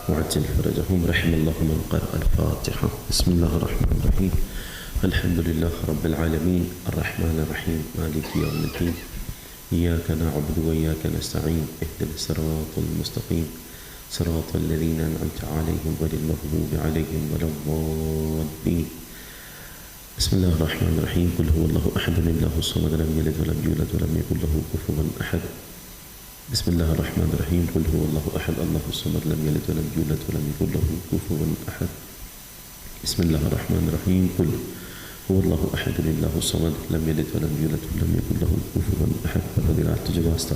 وعجل فرجهم. رحم الله من قرأ الفاتحة. بسم الله الرحمن الرحيم. الحمد لله رب العالمين الرحمن الرحيم مالك يوم الدين إياك نعبد وإياك نستعين اهدنا الصراط المستقيم صراط الذين أنعمت عليهم غير المغضوب عليهم ولا الضالين. بسم الله الرحمن الرحيم. قل هو الله أحد الله الصمد لم يلد ولم يولد ولم يكن له كفوا أحد. بسم الله الرحمن الرحيم. قل هو الله أحد الله الصمد لم يلد ولم يولد ولم يكن له كفوا أحد. بسم الله الرحمن الرحيم. قل هو الله أحد الله الصمد لم يلد ولم يولد ولم يكن له كفوا أحد. فضيلات جواستا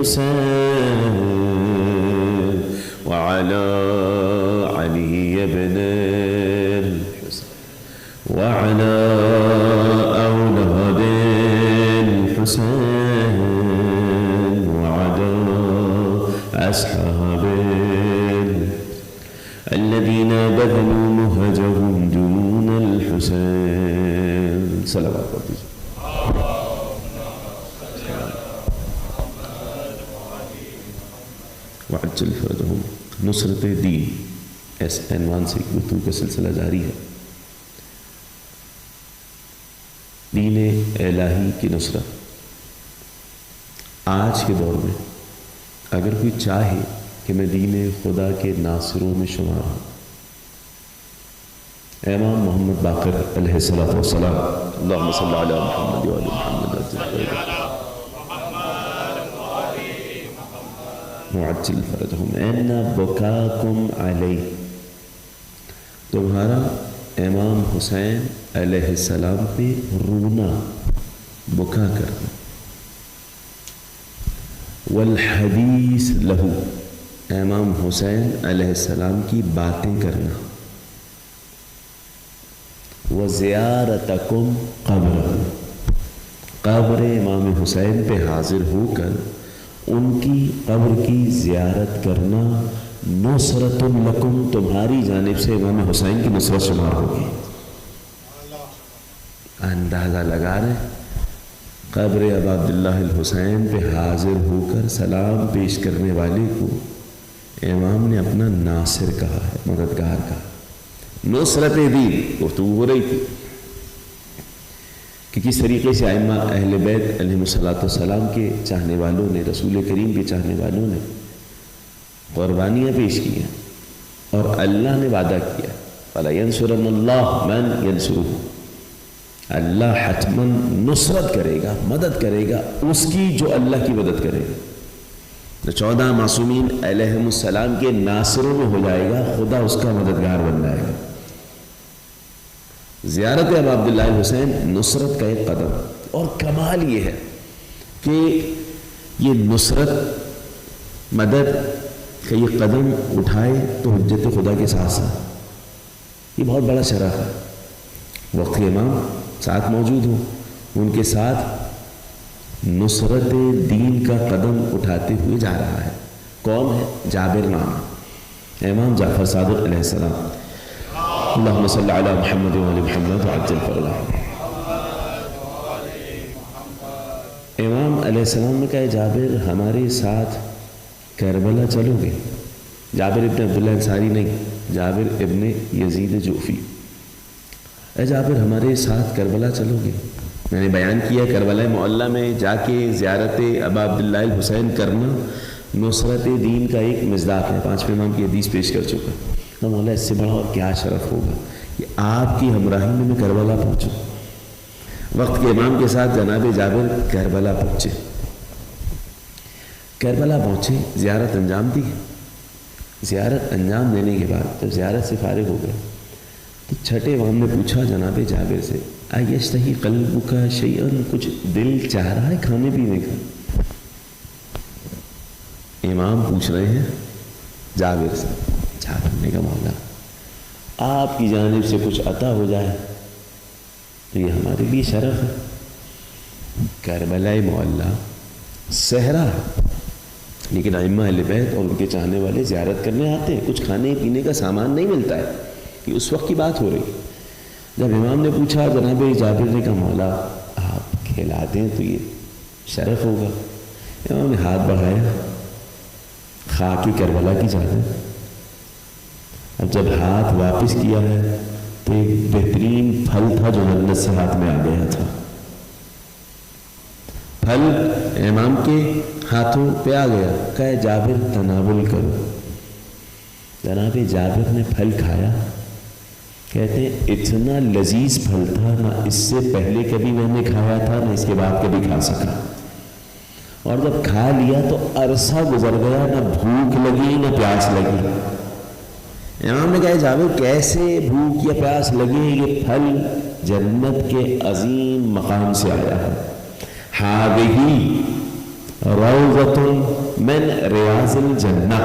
الحسين وعلى علي بن الحسين وعلى أولاد الحسين وعلى أصحاب الذين بذلوا مهجهم دون الحسين صلوات الله. وعجل فرجهم. نصرت دین اس عنوان سے گفتگو کا سلسلہ جاری ہے. دین الہی کی نصرت. آج کے دور میں اگر کوئی چاہے کہ میں دین خدا کے ناصروں میں شمار ہوں، امام محمد باقر علیہ الصلوۃ والسلام اللہم صلی علی محمد و علی محمد معجل فرجہم ان بکاکم علی. تمہارا امام حسین علیہ السلام پہ رونا، بکا کرنا، والحدیث لہو، امام حسین علیہ السلام کی باتیں کرنا، وزیارتکم قبر، قبر امام حسین پہ حاضر ہو کر ان کی قبر کی زیارت کرنا، نصرت لکم، تمہاری جانب سے امام حسین کی نصرت شمار ہوگی. اندازہ لگا رہے قبر ابا عبداللہ الحسین پہ حاضر ہو کر سلام پیش کرنے والے کو امام نے اپنا ناصر کہا ہے، مددگار کہا. نصرت دین گفتگو ہو رہی تھی کہ کس طریقے سے ائمہ اہل بیت علیہم السلام کے چاہنے والوں نے، رسول کریم کے چاہنے والوں نے قربانیاں پیش کی ہیں اور اللہ نے وعدہ کیا فَلَا يَنْصُرَنَّ اللَّهُ مَنْ يَنْصُرُهُ، اللہ حتماً نصرت کرے گا، مدد کرے گا اس کی جو اللہ کی مدد کرے گا. تو 14 معصومین علیہم السلام کے ناصروں میں ہو جائے گا، خدا اس کا مددگار بن جائے گا. زیارت ابا عبداللہ الحسین نصرت کا ایک قدم. اور کمال یہ ہے کہ یہ نصرت مدد کا یہ قدم اٹھائے تو حجت خدا کے ساتھ ساتھ یہ بہت بڑا شرف ہے. وقت امام ساتھ موجود ہوں، ان کے ساتھ نصرت دین کا قدم اٹھاتے ہوئے جا رہا ہے. کون ہے؟ جابر نام، امام جعفر صادق علیہ السلام. اللہم صلی علی محمد و علی محمد وعجل فرجہم. امام علیہ السلام نے کہا جابر ہمارے ساتھ کربلا چلو گے؟ جابر ابن عبداللہ انصاری نہیں، جابر ابن یزید جوفی. اے جابر ہمارے ساتھ کربلا چلو گے؟ میں نے بیان کیا کربلا معلیٰ میں جا کے زیارت ابا عبداللہ الحسین کرنا نصرت دین کا ایک مصداق ہے. 5ویں امام کی حدیث پیش کر چکا. تو مولا اس سے بڑا اور کیا شرف ہوگا کہ آپ کی ہمراہی میں کربلا پہنچوں. وقت کے امام کے ساتھ جناب جابر کربلا پہنچے. کربلا پہنچے، زیارت انجام دی. زیارت انجام دینے کے بعد جب زیارت سے فارغ ہو گئے تو چھٹے امام نے پوچھا جناب جابر سے ایشتہی قلبک شیئا، کچھ دل چاہ رہا ہے کھانے پینے کا؟ امام پوچھ رہے ہیں جابر سے. جابر نے کہا مولا آپ کی جانب سے کچھ عطا ہو جائے تو یہ ہمارے لیے شرف ہے. کربلا معلیٰ صحرا ہے، لیکن ائمہ اہل بیت اور ان کے چاہنے والے زیارت کرنے آتے ہیں. کچھ کھانے پینے کا سامان نہیں ملتا ہے. یہ اس وقت کی بات ہو رہی. جب امام نے پوچھا جناب جابر نے کہا مولا آپ کھلا دیں تو یہ شرف ہوگا. امام نے ہاتھ بڑھایا، خاک کربلا کی چادر. اب جب ہاتھ واپس کیا ہے تو ایک بہترین پھل تھا جو جنت سے ہاتھ میں آ گیا تھا. پھل امام کے ہاتھوں پہ آ گیا. کہا جابر تناول کرو. جناب جابر نے پھل کھایا. کہتے ہیں اتنا لذیذ پھل تھا، نہ اس سے پہلے کبھی میں نے کھایا تھا نہ اس کے بعد کبھی کھا سکا. اور جب کھا لیا تو عرصہ گزر گیا، نہ بھوک لگی نہ پیاس لگی. امام نے کہا جابر کیسے بھوک یا پیاس لگی؟ یہ پھل جنت کے عظیم مقام سے آیا ہے. ہذہ روضۃ من ریاض الجنہ،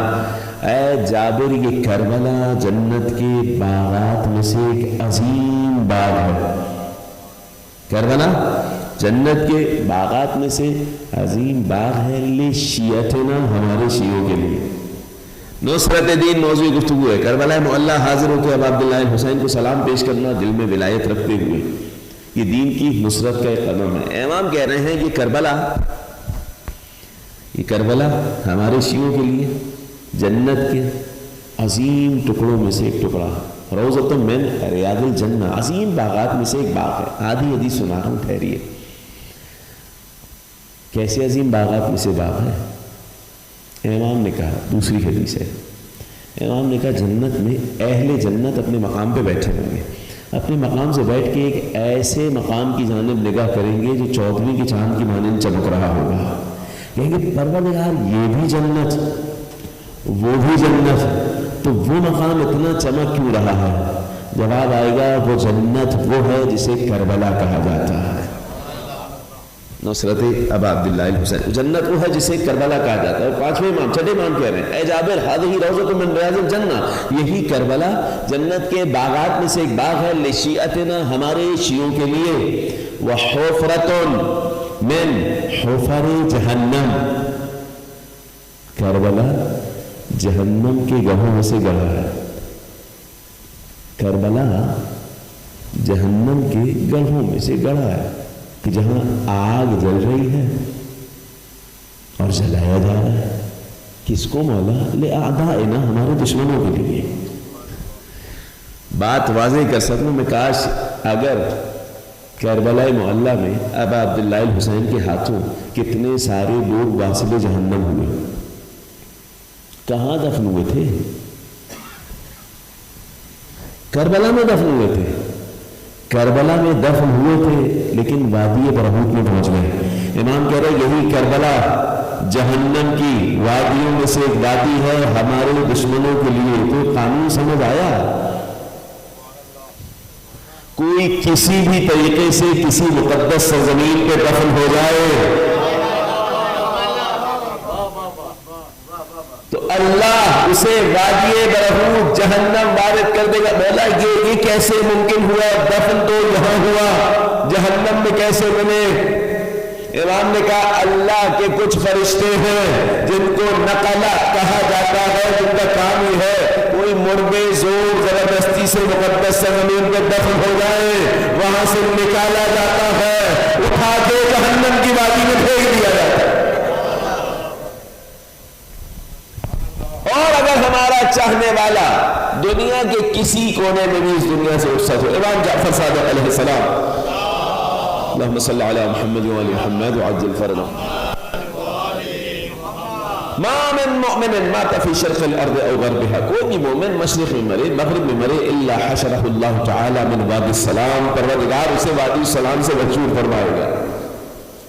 اے جابر یہ کربلا جنت کے باغات میں سے ایک عظیم باغ ہے۔ کربلا جنت کے باغات میں سے عظیم باغ ہے، لشیعتنا ہمارے شیعوں کے لیے۔ نصرت دین موضوع گفتگو ہے۔ کربلا معلّہ حاضر ہو کے اب عبداللہ الحسین کو سلام پیش کرنا، دل میں ولایت رکھتے ہوئے، یہ دین کی نصرت کا ایک قدم ہے۔ امام کہہ رہے ہیں یہ کربلا ہمارے شیعوں کے لیے جنت کے عظیم ٹکڑوں میں سے ایک ٹکڑا، روضۃ من ریاض الجنہ، عظیم باغات میں سے ایک باغ ہے۔ آدھی حدیث سنا رہا ہوں، ٹھہریے۔ کیسے عظیم باغات میں سے باغ ہے؟ امام نے کہا، دوسری حدیث ہے، امام نے کہا جنت میں اہل جنت اپنے مقام پہ بیٹھے ہوں گے، اپنے مقام سے بیٹھ کے ایک ایسے مقام کی جانب نگاہ کریں گے جو 14ویں کے چاند کی مانند چمک رہا ہوگا، کہیں گے پروردگار یہ بھی جنت وہ بھی جنت، تو وہ مقام اتنا چمک کیوں رہا ہے؟ جواب آئے گا وہ جنت وہ ہے جسے کربلا کہا جاتا ہے۔ نصرت ابا عبداللہ الحسین، جنت وہ ہے جسے کربلا کہا جاتا ہے۔ پانچویں امام، چھٹے امام کہہ رہے ہیں، اے جابر ہذہ روضۃ من ریاض الجنہ، یہی کربلا جنت کے باغات میں سے ایک باغ ہے، لشیعتنا ہمارے شیعوں کے لیے، وحفرۃ من حفر جہنم، کربلا جہنم کے گڑھوں میں سے گڑھا ہے۔ کربلا جہنم کے گڑھوں میں سے گڑھا ہے کہ جہاں آگ جل رہی ہے اور جلایا جا رہا ہے، کس کو؟ مولا لأعدائنا، ہمارے دشمنوں کے لیے۔ بات واضح کر سکوں میں، کاش اگر کربلا معلّہ میں ابا عبداللہ الحسین کے ہاتھوں کتنے سارے لوگ واصل جہنم ہوئے، کہاں دفن ہوئے تھے؟ کربلا میں دفن ہوئے تھے، کربلا میں دفن ہوئے تھے، لیکن وادی برہوت میں پہنچ گئے۔ امام کہہ رہے یہی کربلا جہنم کی وادیوں میں سے ایک وادی ہے ہمارے دشمنوں کے لیے۔ تو قانون سمجھ آیا؟ کوئی کسی بھی طریقے سے کسی مقدس سرزمین پہ دفن ہو جائے تو اللہ اسے وادی برہوت جہنم وارد کر دے گا۔ مولا یہ کیسے ممکن ہوا؟ دفن تو یہاں ہوا، جہنم میں کیسے بنے؟ امام نے کہا اللہ کے کچھ فرشتے ہیں جن کو نقلہ کہا جاتا ہے، جن کا کام ہی ہے کوئی مردے زور زبردستی سے مقدس زمین پہ دفن ہو جائے، وہاں سے نکالا جاتا ہے، اٹھا کے جہنم کی وادی میں پھینک دیا جاتا ہے۔ اور اگر ہمارا چاہنے والا دنیا کے کسی کونے میں بھی اس دنیا سے رخصت ہو، امام جعفر صادق علیہ السلام، اللہم صلی علی محمد وعلی محمد وعجل فرجہ، ما من مؤمن مات فی شرق الارض او غربها، کوئی بھی مومن مشرق میں مرے مغرب میں مرے، الا حشرہ اللہ تعالی من وادی السلام، پروردگار اسے وادی السلام سے بچور فرمائے گا۔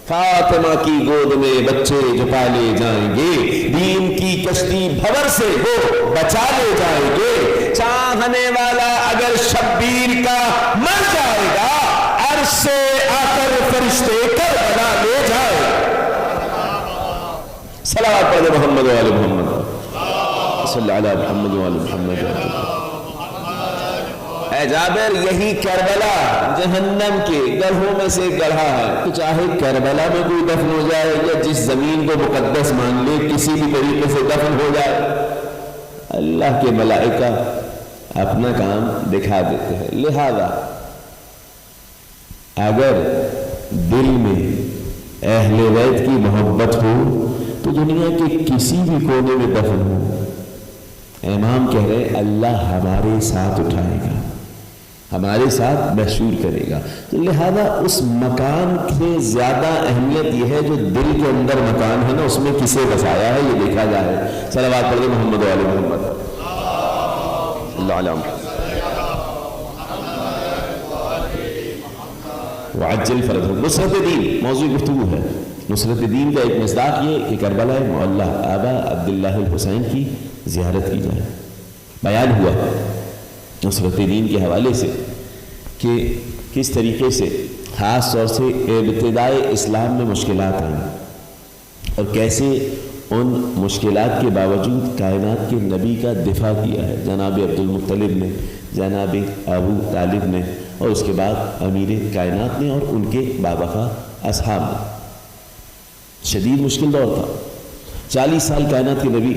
فاطمہ کی گود میں بچے جو پالے جائیں گے، دین کی کشتی بھور سے وہ بچا لے جائیں گے۔ چاہنے والا اگر شبیر کا مر جائے گا، عرش سے آ کر فرشتے کربلا لے جائے۔ صلوات پڑھے محمد وعلی محمد، صلی علی محمد وعلی محمد۔ اے جابر یہی کربلا جہنم کے گڑھوں میں سے گڑھا ہے، تو چاہے کربلا میں کوئی دفن ہو جائے یا جس زمین کو مقدس مان لے کسی بھی طریقے سے دفن ہو جائے، اللہ کے ملائکہ اپنا کام دکھا دیتے ہیں۔ لہذا اگر دل میں اہل بیت کی محبت ہو تو دنیا کے کسی بھی کونے میں دفن ہو، امام کہہ رہے اللہ ہمارے ساتھ اٹھائے گا، ہمارے ساتھ محشور کرے گا۔ تو لہذا اس مکان سے زیادہ اہمیت یہ ہے جو دل کے اندر مکان ہے نا، اس میں کسے بسایا ہے یہ دیکھا جائے۔ صلوات پڑھیں محمد و آل محمد، اللہ علیہ وعجل فرجہ۔ نصرت دین موضوع گفتگو ہے۔ نصرت دین کا ایک مصداق یہ کہ کربلا معلّہ آبا عبداللہ الحسین کی زیارت کی جائے۔ بیان ہوا نصرت دین کے حوالے سے کہ کس طریقے سے خاص طور سے ابتدائے اسلام میں مشکلات آئیں، اور کیسے ان مشکلات کے باوجود کائنات کے نبی کا دفاع کیا ہے جناب عبد المطلب نے، جناب ابو طالب نے، اور اس کے بعد امیر کائنات نے اور ان کے بابا اصحاب نے۔ شدید مشکل دور تھا، 40 سال کائنات کے نبی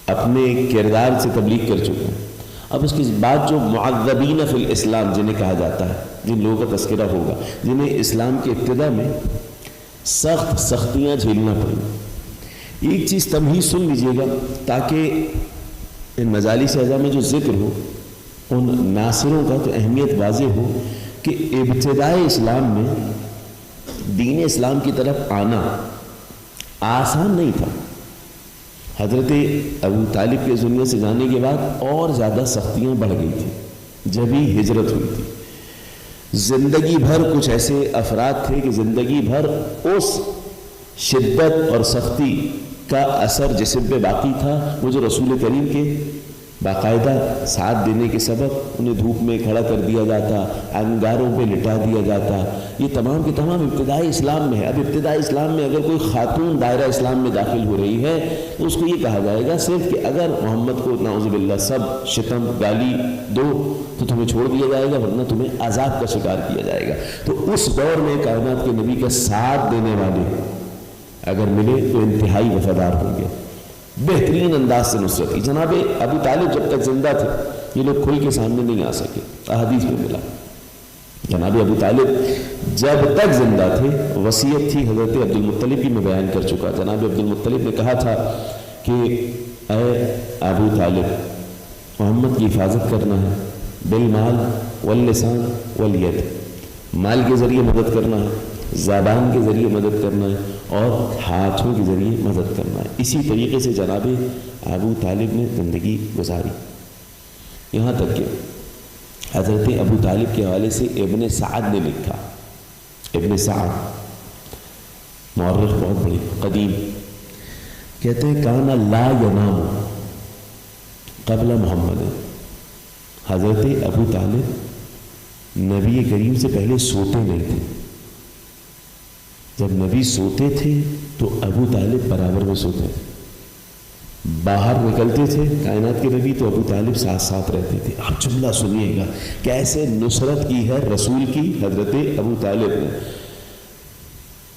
اپنے کردار سے تبلیغ کر چکے ہیں۔ اب اس کے بعد جو معذبین فی الاسلام جنہیں کہا جاتا ہے، جن لوگوں کا تذکرہ ہوگا، جنہیں اسلام کے ابتدا میں سخت سختیاں جھیلنا پڑی، ایک چیز تمہید سن لیجئے گا تاکہ ان مجالس اعضاء میں جو ذکر ہو ان ناصروں کا تو اہمیت واضح ہو کہ ابتدائے اسلام میں دین اسلام کی طرف آنا آسان نہیں تھا۔ حضرت ابو طالب کے دنیا سے جانے کے بعد اور زیادہ سختیاں بڑھ گئی تھیں جب ہی ہجرت ہوئی تھی۔ زندگی بھر کچھ ایسے افراد تھے کہ زندگی بھر اس شدت اور سختی کا اثر جسم پہ باقی تھا، وہ جو رسول کریم کے باقاعدہ ساتھ دینے کے سبب انہیں دھوپ میں کھڑا کر دیا جاتا، انگاروں پہ لٹا دیا جاتا، یہ تمام کے تمام ابتدائی اسلام میں ہے۔ اب ابتدائی اسلام میں اگر کوئی خاتون دائرہ اسلام میں داخل ہو رہی ہے تو اس کو یہ کہا جائے گا صرف کہ اگر محمد کو نعوذ باللہ سب شتم گالی دو تو تمہیں چھوڑ دیا جائے گا، ورنہ تمہیں عذاب کا شکار کیا جائے گا۔ تو اس دور میں کائنات کے نبی کا ساتھ دینے والے اگر ملے تو انتہائی وفادار ہوں گے، بہترین انداز سے نصرت کی۔ جناب ابو طالب جب تک زندہ تھے یہ لوگ کھل کے سامنے نہیں آ سکے، احادیث میں ملا۔ جناب ابو طالب جب تک زندہ تھے وصیت تھی حضرت عبد المطلب کی، میں بیان کر چکا۔ جناب عبد المطلب نے کہا تھا کہ اے ابو طالب، محمد کی حفاظت کرنا ہے بالمال واللسان والید، مال کے ذریعے مدد کرنا ہے، زبان کے ذریعے مدد کرنا ہے اور ہاتھوں کے ذریعے مدد کرنا ہے۔ اسی طریقے سے جناب ابو طالب نے زندگی گزاری، یہاں تک کہ حضرت ابو طالب کے حوالے سے ابن سعد نے لکھا، ابن سعد مورخ بہت بڑی قدیم، کہتے ہیں کانا لا ینام قبل محمد، حضرت ابو طالب نبی کریم سے پہلے سوتے نہیں تھے، جب نبی سوتے تھے تو ابو طالب برابر میں سوتے تھے، باہر نکلتے تھے کائنات کے نبی تو ابو طالب ساتھ ساتھ رہتے تھے۔ آپ جملہ سنیے گا کیسے نصرت کی ہے رسول کی حضرت ابو طالب نے۔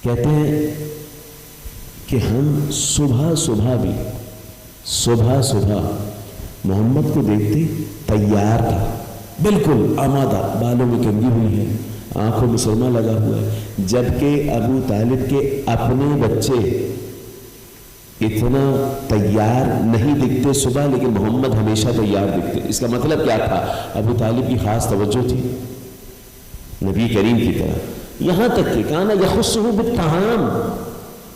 کہتے ہیں کہ ہم صبح صبح محمد کو دیکھتے تیار تھا، بالکل آمادہ، بالوں میں کنگھی ہوئی ہے، آنکھوں میں سرما لگا ہوا ہے، جبکہ ابو طالب کے اپنے بچے اتنا تیار نہیں دکھتے صبح، لیکن محمد ہمیشہ تیار دکھتے۔ اس کا مطلب کیا تھا؟ ابو طالب کی خاص توجہ تھی نبی کریم کی طرح، یہاں تک کہ کانا یخصہ بالطعام،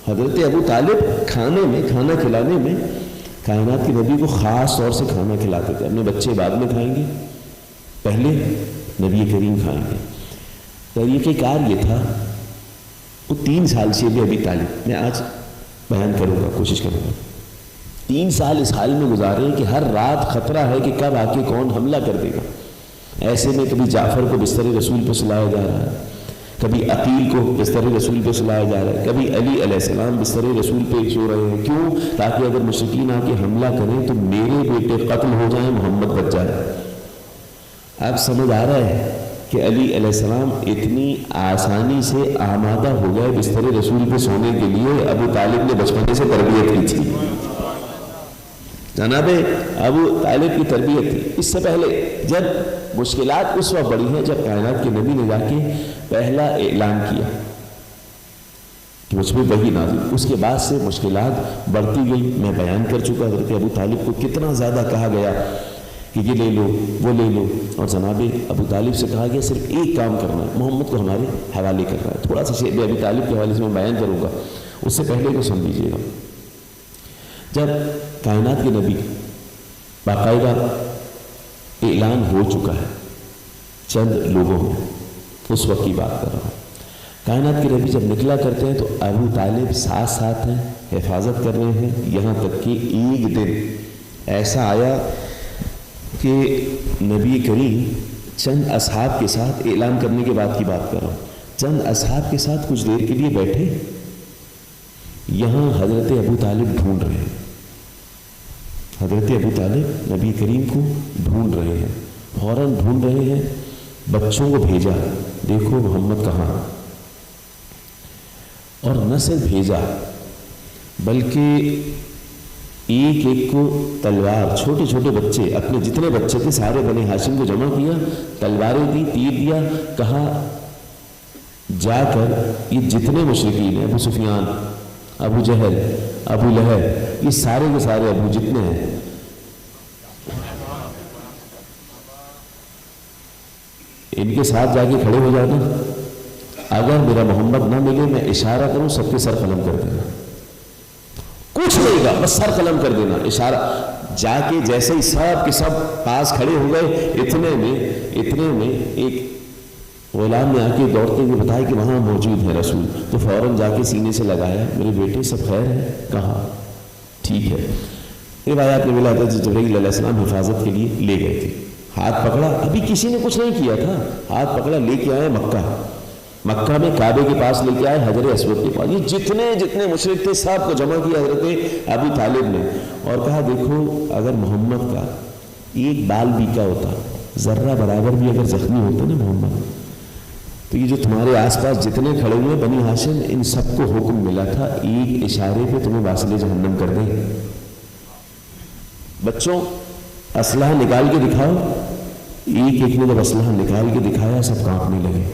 حضرت ابو طالب کھانے میں، کھانا کھلانے میں کائنات کے نبی کو خاص طور سے کھانا کھلاتے تھے۔ اپنے بچے بعد میں کھائیں گے، پہلے نبی کریم کھائیں گے۔ طریقہ کار یہ تھا، وہ 3 سال سے بھی ابی طالب، میں آج بیان کروں گا، کوشش کروں گا، 3 سال اس حال میں گزارے کہ ہر رات خطرہ ہے کہ کب آ کے کون حملہ کر دے گا۔ ایسے میں کبھی جعفر کو بستر رسول پہ سلایا جا رہا ہے، کبھی عقیل کو بستر رسول پہ سلایا جا رہا ہے، کبھی علی علیہ السلام بستر رسول پہ سو رہے ہیں۔ کیوں؟ تاکہ اگر مشرکین آ کے حملہ کریں تو میرے بیٹے قتل ہو جائیں، محمد بچ جائے۔ اب سمجھ آ رہا ہے کہ علی علیہ السلام اتنی آسانی سے آمادہ ہو گئے بستر رسول پہ سونے کے لیے، ابو طالب نے بچپنے سے تربیت کی تھی، جناب ابو طالب کی تربیت تھی۔ اس سے پہلے جب مشکلات اس وقت بڑی ہیں جب کائنات کے نبی نے جا کے پہلا اعلان کیا کہ مجھ پہ وحی نازل، اس کے بعد سے مشکلات بڑھتی گئی۔ میں بیان کر چکا حضرت ابو طالب کو کتنا زیادہ کہا گیا کہ یہ لے لو وہ لے لو، اور جناب ابو طالب سے کہا گیا صرف ایک کام کرنا ہے، محمد کو ہمارے حوالے کرنا ہے۔ تھوڑا سا شعر ابی طالب کے حوالے سے میں بیان کروں گا، اس سے پہلے کو سن لیجیے گا۔ جب کائنات کے نبی باقاعدہ اعلان ہو چکا ہے چند لوگوں میں، اس وقت کی بات کر رہا ہوں، کائنات کے نبی جب نکلا کرتے ہیں تو ابو طالب ساتھ ساتھ ہیں، حفاظت کر رہے ہیں، یہاں تک کہ ایک دن ایسا آیا کہ نبی کریم چند اصحاب کے ساتھ، اعلان کرنے کے بعد کی بات کر رہا ہوں، چند اصحاب کے ساتھ کچھ دیر کے لیے بیٹھے یہاں حضرت ابو طالب ڈھونڈ رہے ہیں، حضرت ابو طالب نبی کریم کو ڈھونڈ رہے ہیں، فوراً ڈھونڈ رہے ہیں، بچوں کو بھیجا، دیکھو محمد کہاں، اور نہ صرف بھیجا بلکہ ایک ایک کو تلوار، چھوٹے چھوٹے بچے، اپنے جتنے بچے تھے سارے بنی ہاشم کو جمع کیا، تلواریں دی، تیر دیا، کہا جا کر یہ جتنے مشرکین ہیں، ابو سفیان، ابو جہل، ابو لہب، یہ سارے کے سارے ابو جتنے ہیں، ان کے ساتھ جا کے کھڑے ہو جانا، اگر میرا محمد نہ ملے میں اشارہ کروں سب کے سر قلم کر دینا، کچھ نہیں گا، بس سر قلم کر دینا، اشارہ جا کے جیسے ہی سب کے سب پاس کھڑے ہو گئے، اتنے میں ایک غلام نے آ کے دوڑتے ہوئے بتایا کہ وہاں موجود ہے رسول، تو فوراً جا کے سینے سے لگایا، میرے بیٹے سب خیر ہے؟ کہا ٹھیک ہے۔ روایات میں ملا تھا جبرائیل علیہ السلام حفاظت کے لیے لے گئے تھے، ہاتھ پکڑا، ابھی کسی نے کچھ نہیں کیا تھا، ہاتھ پکڑا لے کے آئے مکہ میں کعبے کے پاس لے کے آئے، حجر اسود کے پاس، یہ جتنے مشرک تھے سب کو جمع کیا حضرت ابو طالب نے، اور کہا دیکھو اگر محمد کا ایک بال بھی کا ہوتا، ذرہ برابر بھی اگر زخمی ہوتا نا محمد، تو یہ جو تمہارے آس پاس جتنے کھڑے ہوئے بنی ہاشم، ان سب کو حکم ملا تھا ایک اشارے پہ تمہیں واصل جہنم کر دیں۔ بچوں اسلحہ نکال کے دکھاؤ، ایک ایک نے جب اسلحہ نکال کے دکھایا سب کانپنے لگے،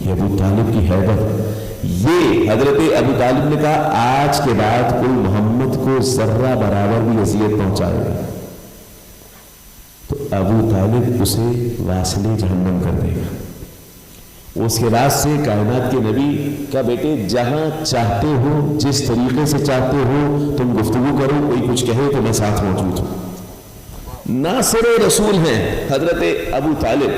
یہ ابو طالب کی حیبت، یہ حضرت ابو طالب نے کہا آج کے بعد کوئی محمد کو ذرہ برابر بھی اذیت پہنچائے گا تو ابو طالب اسے واصل جہنم کر دے گا۔ اس کے بعد سے کائنات کے نبی کا بیٹے جہاں چاہتے ہو، جس طریقے سے چاہتے ہو تم گفتگو کرو، کوئی کچھ کہے تو میں ساتھ موجود ہوں۔ ناصر رسول ہیں حضرت ابو طالب،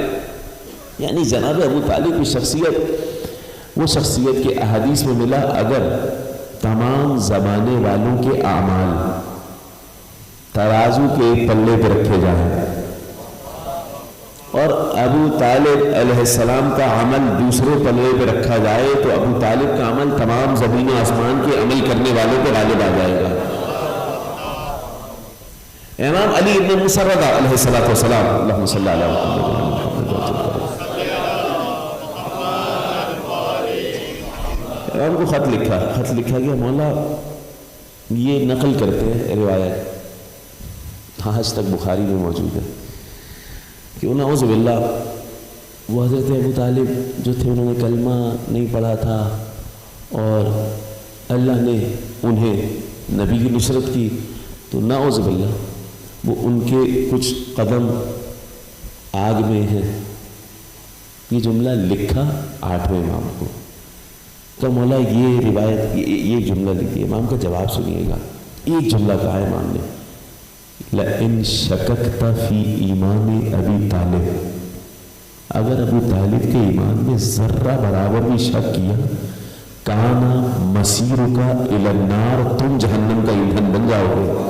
یعنی جناب ابو طالب کی شخصیت، وہ شخصیت کے احادیث میں ملا اگر تمام زمانے والوں کے اعمال ترازو کے پلے پہ رکھے جائیں اور ابو طالب علیہ السلام کا عمل دوسرے پلے پہ رکھا جائے تو ابو طالب کا عمل تمام زمین و آسمان کے عمل کرنے والوں پہ غالب آ جائے گا۔ امام علی ابن موسیٰ رضا علیہ السلام، اللہم صلی اللہ علیہ وسلم، امام کو خط لکھا گیا، مولا یہ نقل کرتے ہیں روایت، آج تک بخاری میں موجود ہے کہ نعوذ باللہ وہ حضرت ابو طالب جو تھے انہوں نے کلمہ نہیں پڑھا تھا اور اللہ نے انہیں نبی کی نصرت کی، تو نعوذ باللہ وہ ان کے کچھ قدم آگ میں ہیں۔ یہ جملہ لکھا 8ویں امام کو، تو مولا یہ روایت یہ جملہ لکھی، امام کا جواب سنیے گا، ایک جملہ کہا ہے امام نے، لَإِن شَكَكْتَ فِي ایمان ابی طالب، اگر ابو طالب کے ایمان میں ذرہ برابر بھی شک کیا، کانا مسیرک الی النار، تم جہنم کا ایندھن بن جاؤ گے۔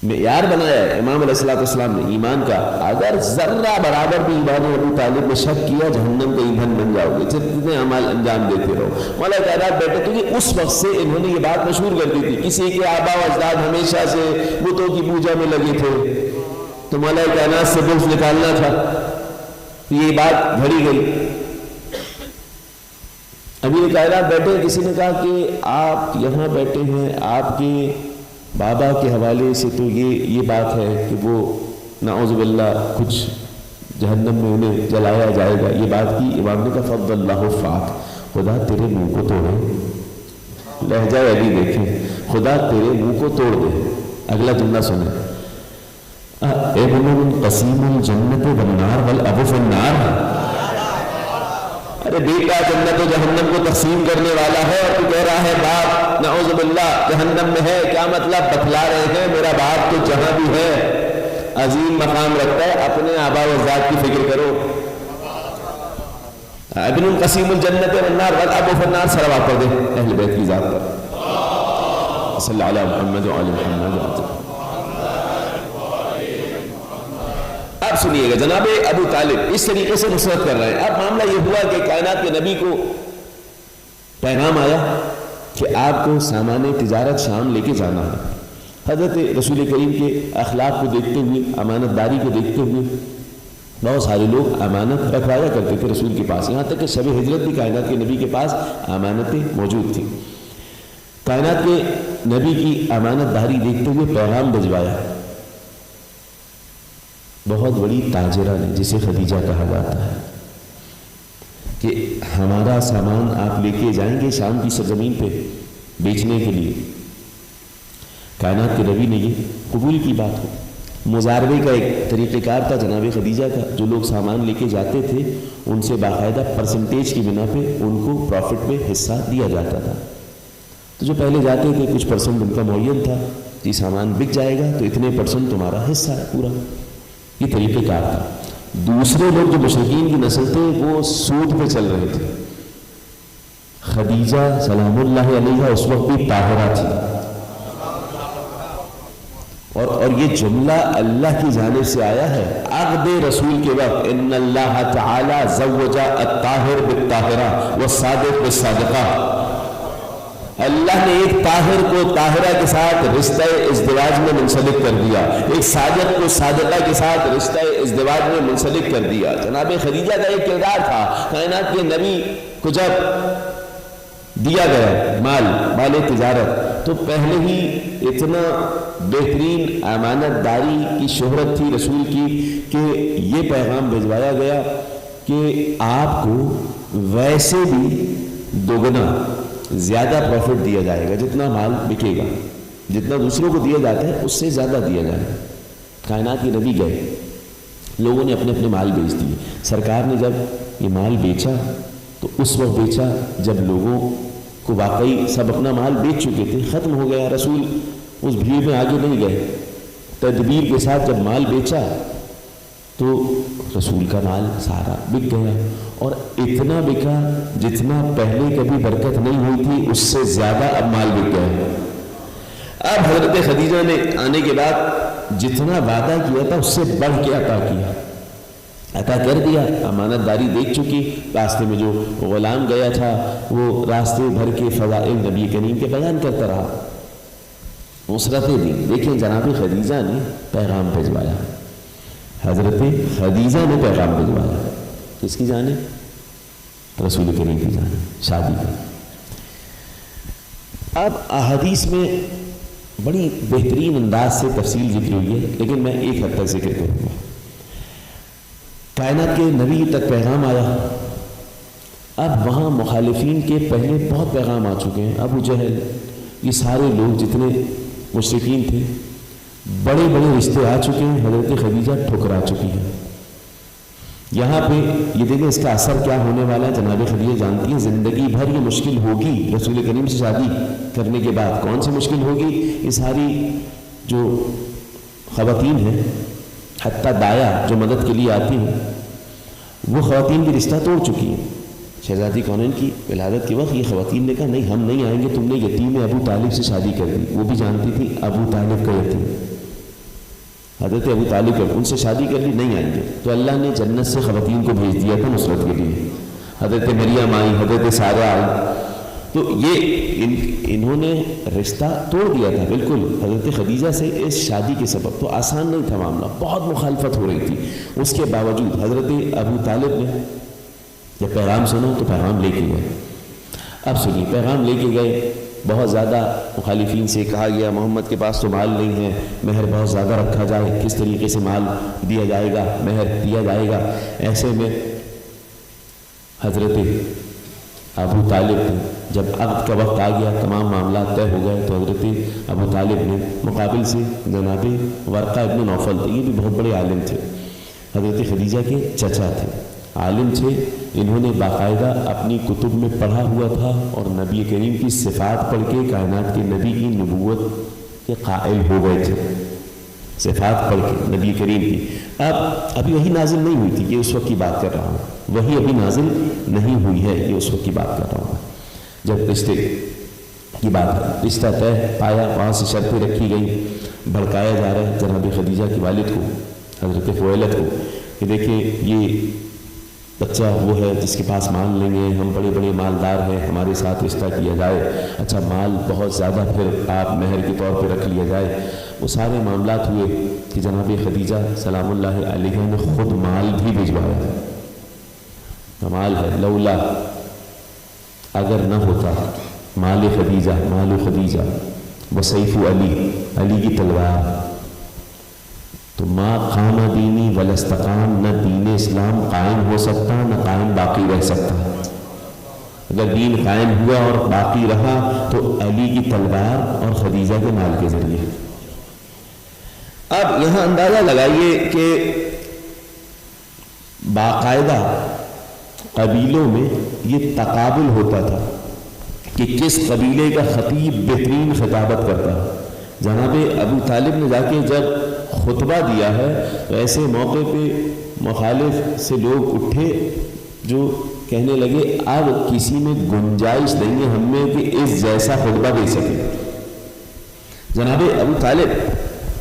معیار بنایا ہے امام علیہ السلام نے ایمان کا، اگر ذرہ برابر بھی ایمان ابو طالب میں شک کیا جہنم کا ایندھن بن جاؤ گے، جتنے اعمال انجام دیتے رہو۔ مولا تعداد بیٹے کیونکہ اس وقت سے انہوں نے یہ بات مشہور کر دی تھی، کسی کے آبا و اجداد ہمیشہ سے بتوں کی پوجا میں لگے تھے، تو مولا کائنات سے بغض نکالنا تھا، یہ بات گھڑی گئی۔ ابھی کائنات بیٹھے، کسی نے کہا کہ آپ یہاں بیٹھے ہیں، آپ کے بابا کے حوالے سے تو یہ بات ہے کہ وہ نعوذ باللہ کچھ جہنم میں انہیں جلایا جائے گا، یہ بات کی۔ امام نے کہا فضل اللہ فاک، خدا تیرے منہ کو توڑے، لہجہ علی دیکھیں، خدا تیرے منہ کو توڑ دے۔ اگلا جملہ سنیں، ابن قسیم الجنت والنار والاب فی النار، ارے بیٹا جنت و جہنم کو تقسیم کرنے والا ہے اور تو کہہ رہا ہے باپ نعوذ باللہ جہنم میں ہے، کیا مطلب؟ بتلا رہے ہیں میرا باپ تو جہاں بھی ہے عظیم مقام رکھتا ہے، اپنے آبا و اجداد کی فکر کرو۔ ابن القسیم الجنت والنار والاب فی النار، صلوات پڑھ دیں اہل بیت کی ذات پر، صلی اللہ علیہ محمد و علی محمد۔ اب سنیے گا، جناب ابو طالب اس طریقے سے نصرت کر رہے ہیں۔ اب معاملہ یہ ہوا کہ کائنات کے نبی کو پیغام آیا کہ آپ کو سامان تجارت شام لے کے جانا ہے۔ حضرت رسول کریم کے اخلاق کو دیکھتے ہوئے، امانت داری کو دیکھتے ہوئے بہت سارے لوگ امانت رکھوایا کرتے تھے رسول کے پاس، یہاں تک کہ شب ہجرت بھی کائنات کے نبی کے پاس امانتیں موجود تھیں۔ کائنات کے نبی کی امانت داری دیکھتے ہوئے پیغام بھجوایا بہت بڑی تاجرہ نے، جسے خدیجہ کہا جاتا ہے، کہ ہمارا سامان آپ لے کے جائیں گے شام کی سرزمین پہ بیچنے کے لیے۔ کائنات کے نبی نے یہ قبول کی بات ہو۔ مزاربے کا ایک طریقہ کار تھا جناب خدیجہ کا، جو لوگ سامان لے کے جاتے تھے ان سے باقاعدہ پرسنٹیج کی بنا پہ ان کو پروفٹ میں حصہ دیا جاتا تھا۔ تو جو پہلے جاتے تھے کچھ پرسنٹ ان کا معین تھا، جی سامان بک جائے گا تو اتنے پرسنٹ تمہارا حصہ ہے پورا، یہ طریقہ کار تھا۔ دوسرے لوگ جو مشرکین کی نسل تھے وہ سود پہ چل رہے تھے۔ خدیجہ سلام اللہ علیہ اس وقت بھی طاہرہ تھی، اور یہ جملہ اللہ کی جانب سے آیا ہے عقد رسول کے وقت، ان اللہ تعالی زوج الطاہر بالطاہرہ والصادق بالصادقہ۔ اللہ نے ایک طاہر کو طاہرہ کے ساتھ رشتہ ازدواج میں منسلک کر دیا، ایک صادق کو صادقہ کے ساتھ رشتہ ازدواج میں منسلک کر دیا۔ جناب خدیجہ کا ایک کردار تھا، کائنات کے نبی کو جب دیا گیا مال تجارت تو پہلے ہی اتنا بہترین امانت داری کی شہرت تھی رسول کی کہ یہ پیغام بھجوایا گیا کہ آپ کو ویسے بھی دوگنا زیادہ پروفٹ دیا جائے گا، جتنا مال بکے گا، جتنا دوسروں کو دیا جاتا ہے اس سے زیادہ دیا جائے گا۔ کائنات کے نبی گئے، لوگوں نے اپنے اپنے مال بیچ دیے۔ سرکار نے جب یہ مال بیچا تو اس وقت بیچا جب لوگوں کو واقعی سب اپنا مال بیچ چکے تھے، ختم ہو گیا۔ رسول اس بھیڑ میں آگے نہیں گئے، تدبیر کے ساتھ جب مال بیچا تو رسول کا مال سارا بک گیا، اور اتنا بکا جتنا پہلے کبھی برکت نہیں ہوئی تھی، اس سے زیادہ اب مال بک گیا۔ اب حضرت خدیجہ نے آنے کے بعد جتنا وعدہ کیا تھا اس سے بڑھ کے عطا کیا، عطا کر دیا۔ امانت داری دیکھ چکی، راستے میں جو غلام گیا تھا وہ راستے بھر کے فضائل نبی کریم کے بیان کرتا رہا، نصرتیں دی۔ دیکھیں جناب خدیجہ نے پیغام بھجوایا، حضرت خدیجہ نے پیغام بھجوایا، کس کی جانب؟ رسول کریم کی جانب، شادی کا۔ اب احادیث میں بڑی بہترین انداز سے تفصیل ذکر ہوئی ہے، لیکن میں ایک حد تک ذکر کروں گا۔ کائنات کے نبی تک پیغام آیا، اب وہاں مخالفین کے پہلے بہت پیغام آ چکے ہیں۔ ابو جہل، یہ سارے لوگ جتنے مشرکین تھے، بڑے بڑے رشتے آ چکے ہیں، حضرت خدیجہ ٹھکرا چکی ہے۔ یہاں پہ یہ دیکھیں اس کا اثر کیا ہونے والا ہے، جناب خدیجہ جانتی ہیں زندگی بھر یہ مشکل ہوگی رسول کریم سے شادی کرنے کے بعد۔ کون سی مشکل ہوگی؟ یہ ساری جو خواتین ہیں، حتیٰ دایا جو مدد کے لیے آتی ہیں، وہ خواتین بھی رشتہ توڑ چکی ہیں۔ شہزادی کونین کی ولادت کے وقت یہ خواتین نے کہا نہیں ہم نہیں آئیں گے، تم نے یتیم ابو طالب سے شادی کر دی۔ وہ بھی جانتی تھی ابو طالب کا یتیم، حضرت ابو طالب کا، ان سے شادی کر لی، نہیں آئیں گے۔ تو اللہ نے جنت سے خواتین کو بھیج دیا تھا نصرت کے لیے، حضرت مریم آئی، حضرت سارہ آئی، تو یہ انہوں نے رشتہ توڑ دیا تھا بالکل حضرت خدیجہ سے اس شادی کے سبب۔ تو آسان نہیں تھا معاملہ، بہت مخالفت ہو رہی تھی۔ اس کے باوجود حضرت ابو طالب نے جب پیغام سنا تو پیغام لے کے گئے۔ اب سنیے، پیغام لے کے گئے، بہت زیادہ مخالفین سے کہا گیا محمد کے پاس تو مال نہیں ہے، مہر بہت زیادہ رکھا جائے، کس طریقے سے مال دیا جائے گا، مہر دیا جائے گا۔ ایسے میں حضرت ابو طالب نے جب عقد کا وقت آ گیا، تمام معاملات طے ہو گئے، تو حضرت ابو طالب نے مقابل سے جناب ورقہ ابن نوفل تھے، یہ بھی بہت بڑے عالم تھے، حضرت خدیجہ کے چچا تھے، عالم تھے، انہوں نے باقاعدہ اپنی کتب میں پڑھا ہوا تھا اور نبی کریم کی صفات پڑھ کے کائنات کے نبی کی نبوت کے قائل ہو گئے تھے، صفات پڑھ کے نبی کریم کی۔ اب ابھی وہی نازل نہیں ہوئی تھی، یہ اس وقت کی بات کر رہا ہوں، وہی ابھی نازل نہیں ہوئی ہے، یہ اس وقت کی بات کر رہا ہوں۔ جب رشتے کی بات ہے، رشتہ طے پایا، وہاں سے شرطیں رکھی گئی، بھڑکایا جا رہا ہے جناب خدیجہ کے والد کو، حضرت خویلد کو، کہ دیکھیں یہ بچہ وہ ہے جس کے پاس مال نہیں ہے، ہم بڑے بڑے مالدار ہیں، ہمارے ساتھ رشتہ کیا جائے، اچھا مال بہت زیادہ پھر آپ مہر کے طور پہ رکھ لیا جائے۔ وہ سارے معاملات ہوئے کہ جناب خدیجہ سلام اللہ علیہ نے خود مال بھی بھجوایا۔ کمال ہے، لولا اگر نہ ہوتا مال خدیجہ وسیف علی کی تلوار، تو ما قام دینی ولاستقام، نہ دین اسلام قائم ہو سکتا نہ قائم باقی رہ سکتا۔ اگر دین قائم ہوا اور باقی رہا تو علی کی تلوار اور خدیجہ کے مال کے ذریعے۔ اب یہاں اندازہ لگائیے کہ باقاعدہ قبیلوں میں یہ تقابل ہوتا تھا کہ کس قبیلے کا خطیب بہترین خطابت کرتا ہے۔ جناب ابو طالب نے جا کے جب خطبہ دیا ہے تو ایسے موقع پہ مخالف سے لوگ اٹھے جو کہنے لگے اب کسی میں گنجائش نہیں ہے ہم میں کہ اس جیسا خطبہ دے سکے۔ جناب ابو طالب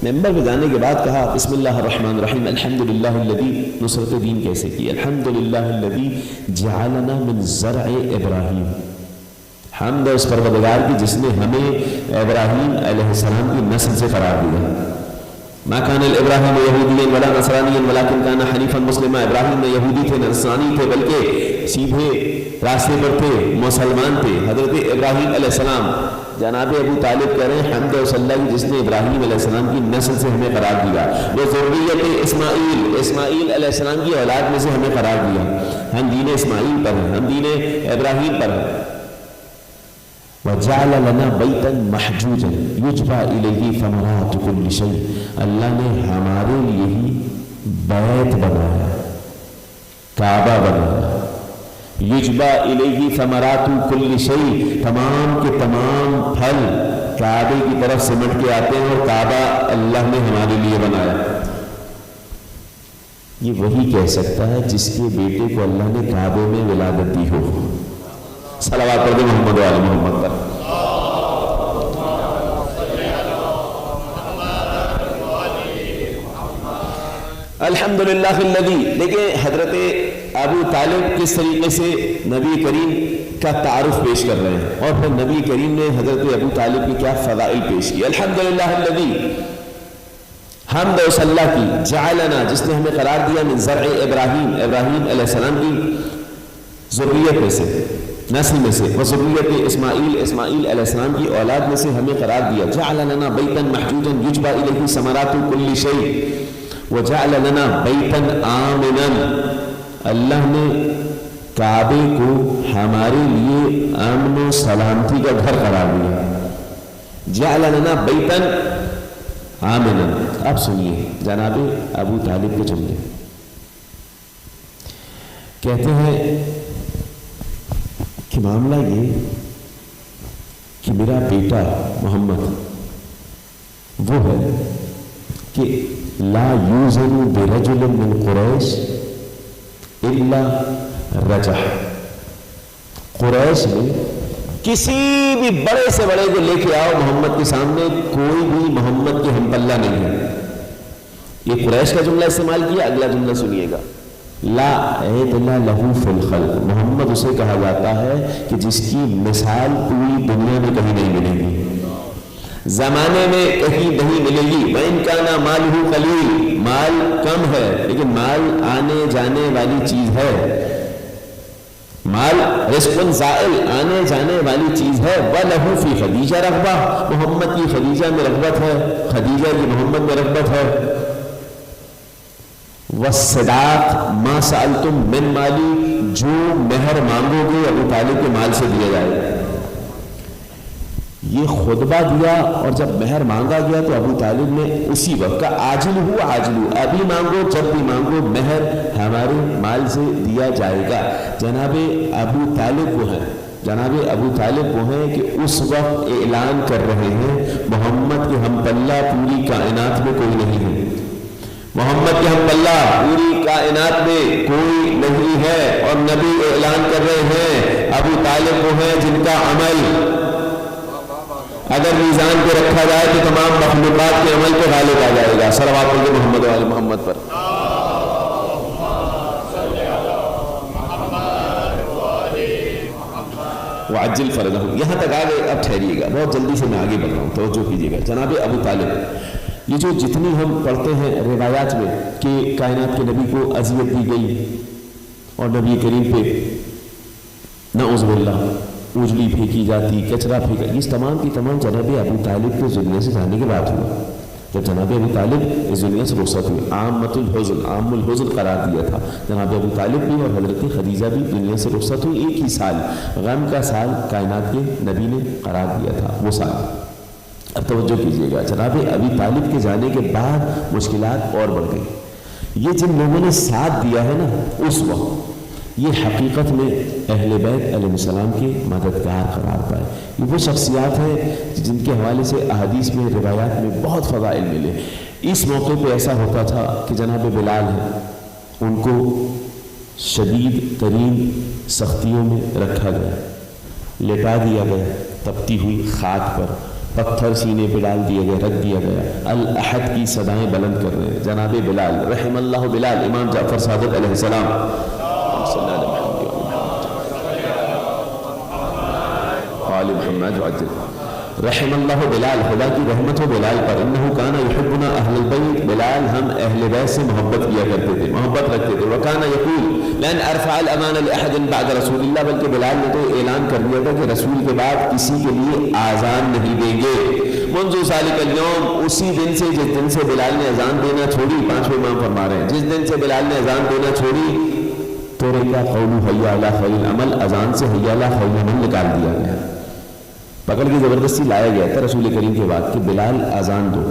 ممبر پہ جانے کے بعد کہا بسم اللہ الرحمن الرحیم، الحمدللہ الذی، نصرت دین کیسے کی، الحمدللہ الذی جعلنا من زرع ابراہیم، حمد اس پروردگار کی جس نے ہمیں ابراہیم علیہ السلام کی نسل سے قرار دیا۔ ما کان ابراہیم یہودیا ولا نصرانیا ولکن کان حنیفا مسلما، ابراہیم نہ یہودی تھے نہ نصرانی تھے بلکہ سیدھے راستے پر تھے، مسلمان تھے۔ حضرت ابراہیم علیہ السلام، جناب ابو طالب کہہ رہے ہیں حمد و صلی اللہ کی جس نے ابراہیم علیہ السلام کی نسل سے ہمیں قرار دیا، وہ ذریت اسماعیل علیہ السلام کی اولاد میں سے ہمیں قرار دیا۔ ہم دین اسماعیل پر ہیں، ہم دین ابراہیم پر ہیں۔ وَجَعَلَ لَنَا بَيْتًا مَحْجُوجًا يُجْبَى إِلَيْهِ ثَمَرَاتُ كُلِّ شَيْءٍ، اللہ نے ہمارے لیے ہی بیت بنایا، کعبہ بنایا۔ یجبا الیہ ثمرات کل شیء، تمام کے تمام پھل کعبے کی طرف سمٹ کے آتے ہیں اور کعبہ اللہ نے ہمارے لیے بنایا۔ یہ وہی کہہ سکتا ہے جس کے بیٹے کو اللہ نے کعبے میں ولادت دی ہو۔ صلوات پڑھ دیں محمد و آل محمد پر۔ الحمدللہ الذی، دیکھیں حضرت ابو طالب کس طریقے سے نبی کریم کا تعارف پیش کر رہے ہیں اور پھر نبی کریم نے حضرت ابو طالب کی کیا فضائل پیش کی۔ الحمدللہ الذی، حمد و صلی اللہ کی، جعلنا جس نے ہمیں قرار دیا، من زرع ابراہیم علیہ السلام کی ذریت میں سے، نسل میں سے، و ذریت اسماعیل علیہ السلام کی اولاد میں سے ہمیں قرار دیا۔ جعل لنا بیتا محجوجا یجبى الیہ ثمرات کل شیء وجعل لنا بیتا آمنا، اللہ نے کعبے کو ہمارے لیے امن و سلامتی کا گھر قرار دیا۔ جعل لنا بیتا آمنا۔ اب سنیے جناب ابو طالب کے جملے، کہتے ہیں کہ معاملہ یہ کہ میرا بیٹا محمد وہ ہے کہ لا یوزن برجل من قریش الا رجح، قریش میں کسی بھی بڑے سے بڑے کو لے کے آؤ محمد کے سامنے، کوئی بھی محمد کے ہم پلہ نہیں ہے۔ یہ قریش کا جملہ استعمال کیا، اگلا جملہ سنیے گا، لا عیدل لہ فی الخلق، محمد اسے کہا جاتا ہے کہ جس کی مثال پوری دنیا میں کہیں نہیں ملے گی، زمانے میں کہیں نہیں ملے گی۔ وَإِنْ كَانَ مَالُهُ قَلِيلٌ، مال کم ہے لیکن مال آنے جانے والی چیز ہے، مال رزق زائل، آنے جانے والی چیز ہے۔ وَلَهُ فِي خدیجہ رغبہ، محمد کی خدیجہ میں رغبت ہے، خدیجہ کی محمد میں رغبت ہے۔ وَالصِّدَاقُ مَا سَأَلْتُم مِّن مَالِي، جو مہر مانگو گے ابو طالب کے مال سے دیا جائے گا۔ یہ خطبہ دیا اور جب مہر مانگا گیا تو ابو طالب نے اسی وقت کا عاجلہ ابھی مانگو جب بھی مانگو مہر ہمارے مال سے دیا جائے گا۔ جناب ابو طالب وہ ہیں کہ اس وقت اعلان کر رہے ہیں محمد کے ہم پلہ پوری کائنات میں کوئی نہیں ہے، محمد کے ہم پلہ پوری کائنات میں کوئی نہیں ہے، اور نبی اعلان کر رہے ہیں ابو طالب وہ ہیں جن کا عمل اگر میزان پہ رکھا جائے تو تمام مخلوقات کے عمل پہ غالب آ جائے گا۔ صلوات محمد و آل محمد پر۔ وعجل فرجهم. یہاں تک آ گئے. اب ٹھہریے گا, بہت جلدی سے میں آگے بڑھ رہا ہوں, توجہ کیجیے گا. جناب ابو طالب, یہ جو جتنی ہم پڑھتے ہیں روایات میں کہ کائنات کے نبی کو اذیت دی گئی اور نبی کریم پہ نعوذ باللہ اجلی پھینکی جاتی, کچرا پھینکا, یہ تمام کی تمام جناب ابو طالب کے دنیا سے جانے کے بعد ہوا. جب جناب ابو طالب اس دنیا سے رخصت ہوئے, عامۃ الحزن, عام الحزن قرار دیا تھا. جناب ابو طالب بھی اور حضرت خدیجہ بھی دنیا سے رخصت ہوئی, ایک ہی سال, غم کا سال جناب کے نبی نے قرار دیا تھا, وہ سال. اب توجہ کیجیے گا, جناب ابی طالب کے جانے کے بعد مشکلات اور بڑھ گئی. یہ جن لوگوں نے ساتھ دیا ہے نا اس وقت, یہ حقیقت میں اہل بیت علیہ السلام کے مددگار قرار پائے. یہ وہ شخصیات ہیں جن کے حوالے سے احادیث میں روایات میں بہت فضائل ملے. اس موقع پہ ایسا ہوتا تھا کہ جناب بلال ہیں, ان کو شدید ترین سختیوں میں رکھا گیا, لٹا دیا گیا تپتی ہوئی خاک پر, پتھر سینے پہ ڈال دیا گیا, رکھ دیا گیا. الاحد کی صدائیں بلند کر رہے ہیں. جناب بلال رحم اللہ بلال, امام جعفر صادق علیہ السلام محمد رحم اللہ بلال, خدا کی رحمت ہو بلال پر. انہو کانا یحبنا اہل البیت, بلال ہم اہل بیت سے محبت کیا کرتے تھے, محبت رکھتے تھے. وکانا یقول لن ارفع الامان لاحد بعد رسول اللہ, بلکہ بلال نے تو اعلان کر دیا تھا کہ رسول کے بعد کسی کے لیے آذان نہیں دیں گے. منذ ذالک الیوم, اسی دن سے, جس دن سے بلال نے اذان دینا چھوڑی, پانچویں امام فرما رہے ہیں, جس دن سے بلال نے اذان دینا چھوڑی تو رکا قول حی علی خیر العمل, اذان سے حی علی خیر العمل نکال دیا گیا, پکڑ کے زبردستی لایا گیا تھا رسول کریم کے بعد کہ بلال اذان دو.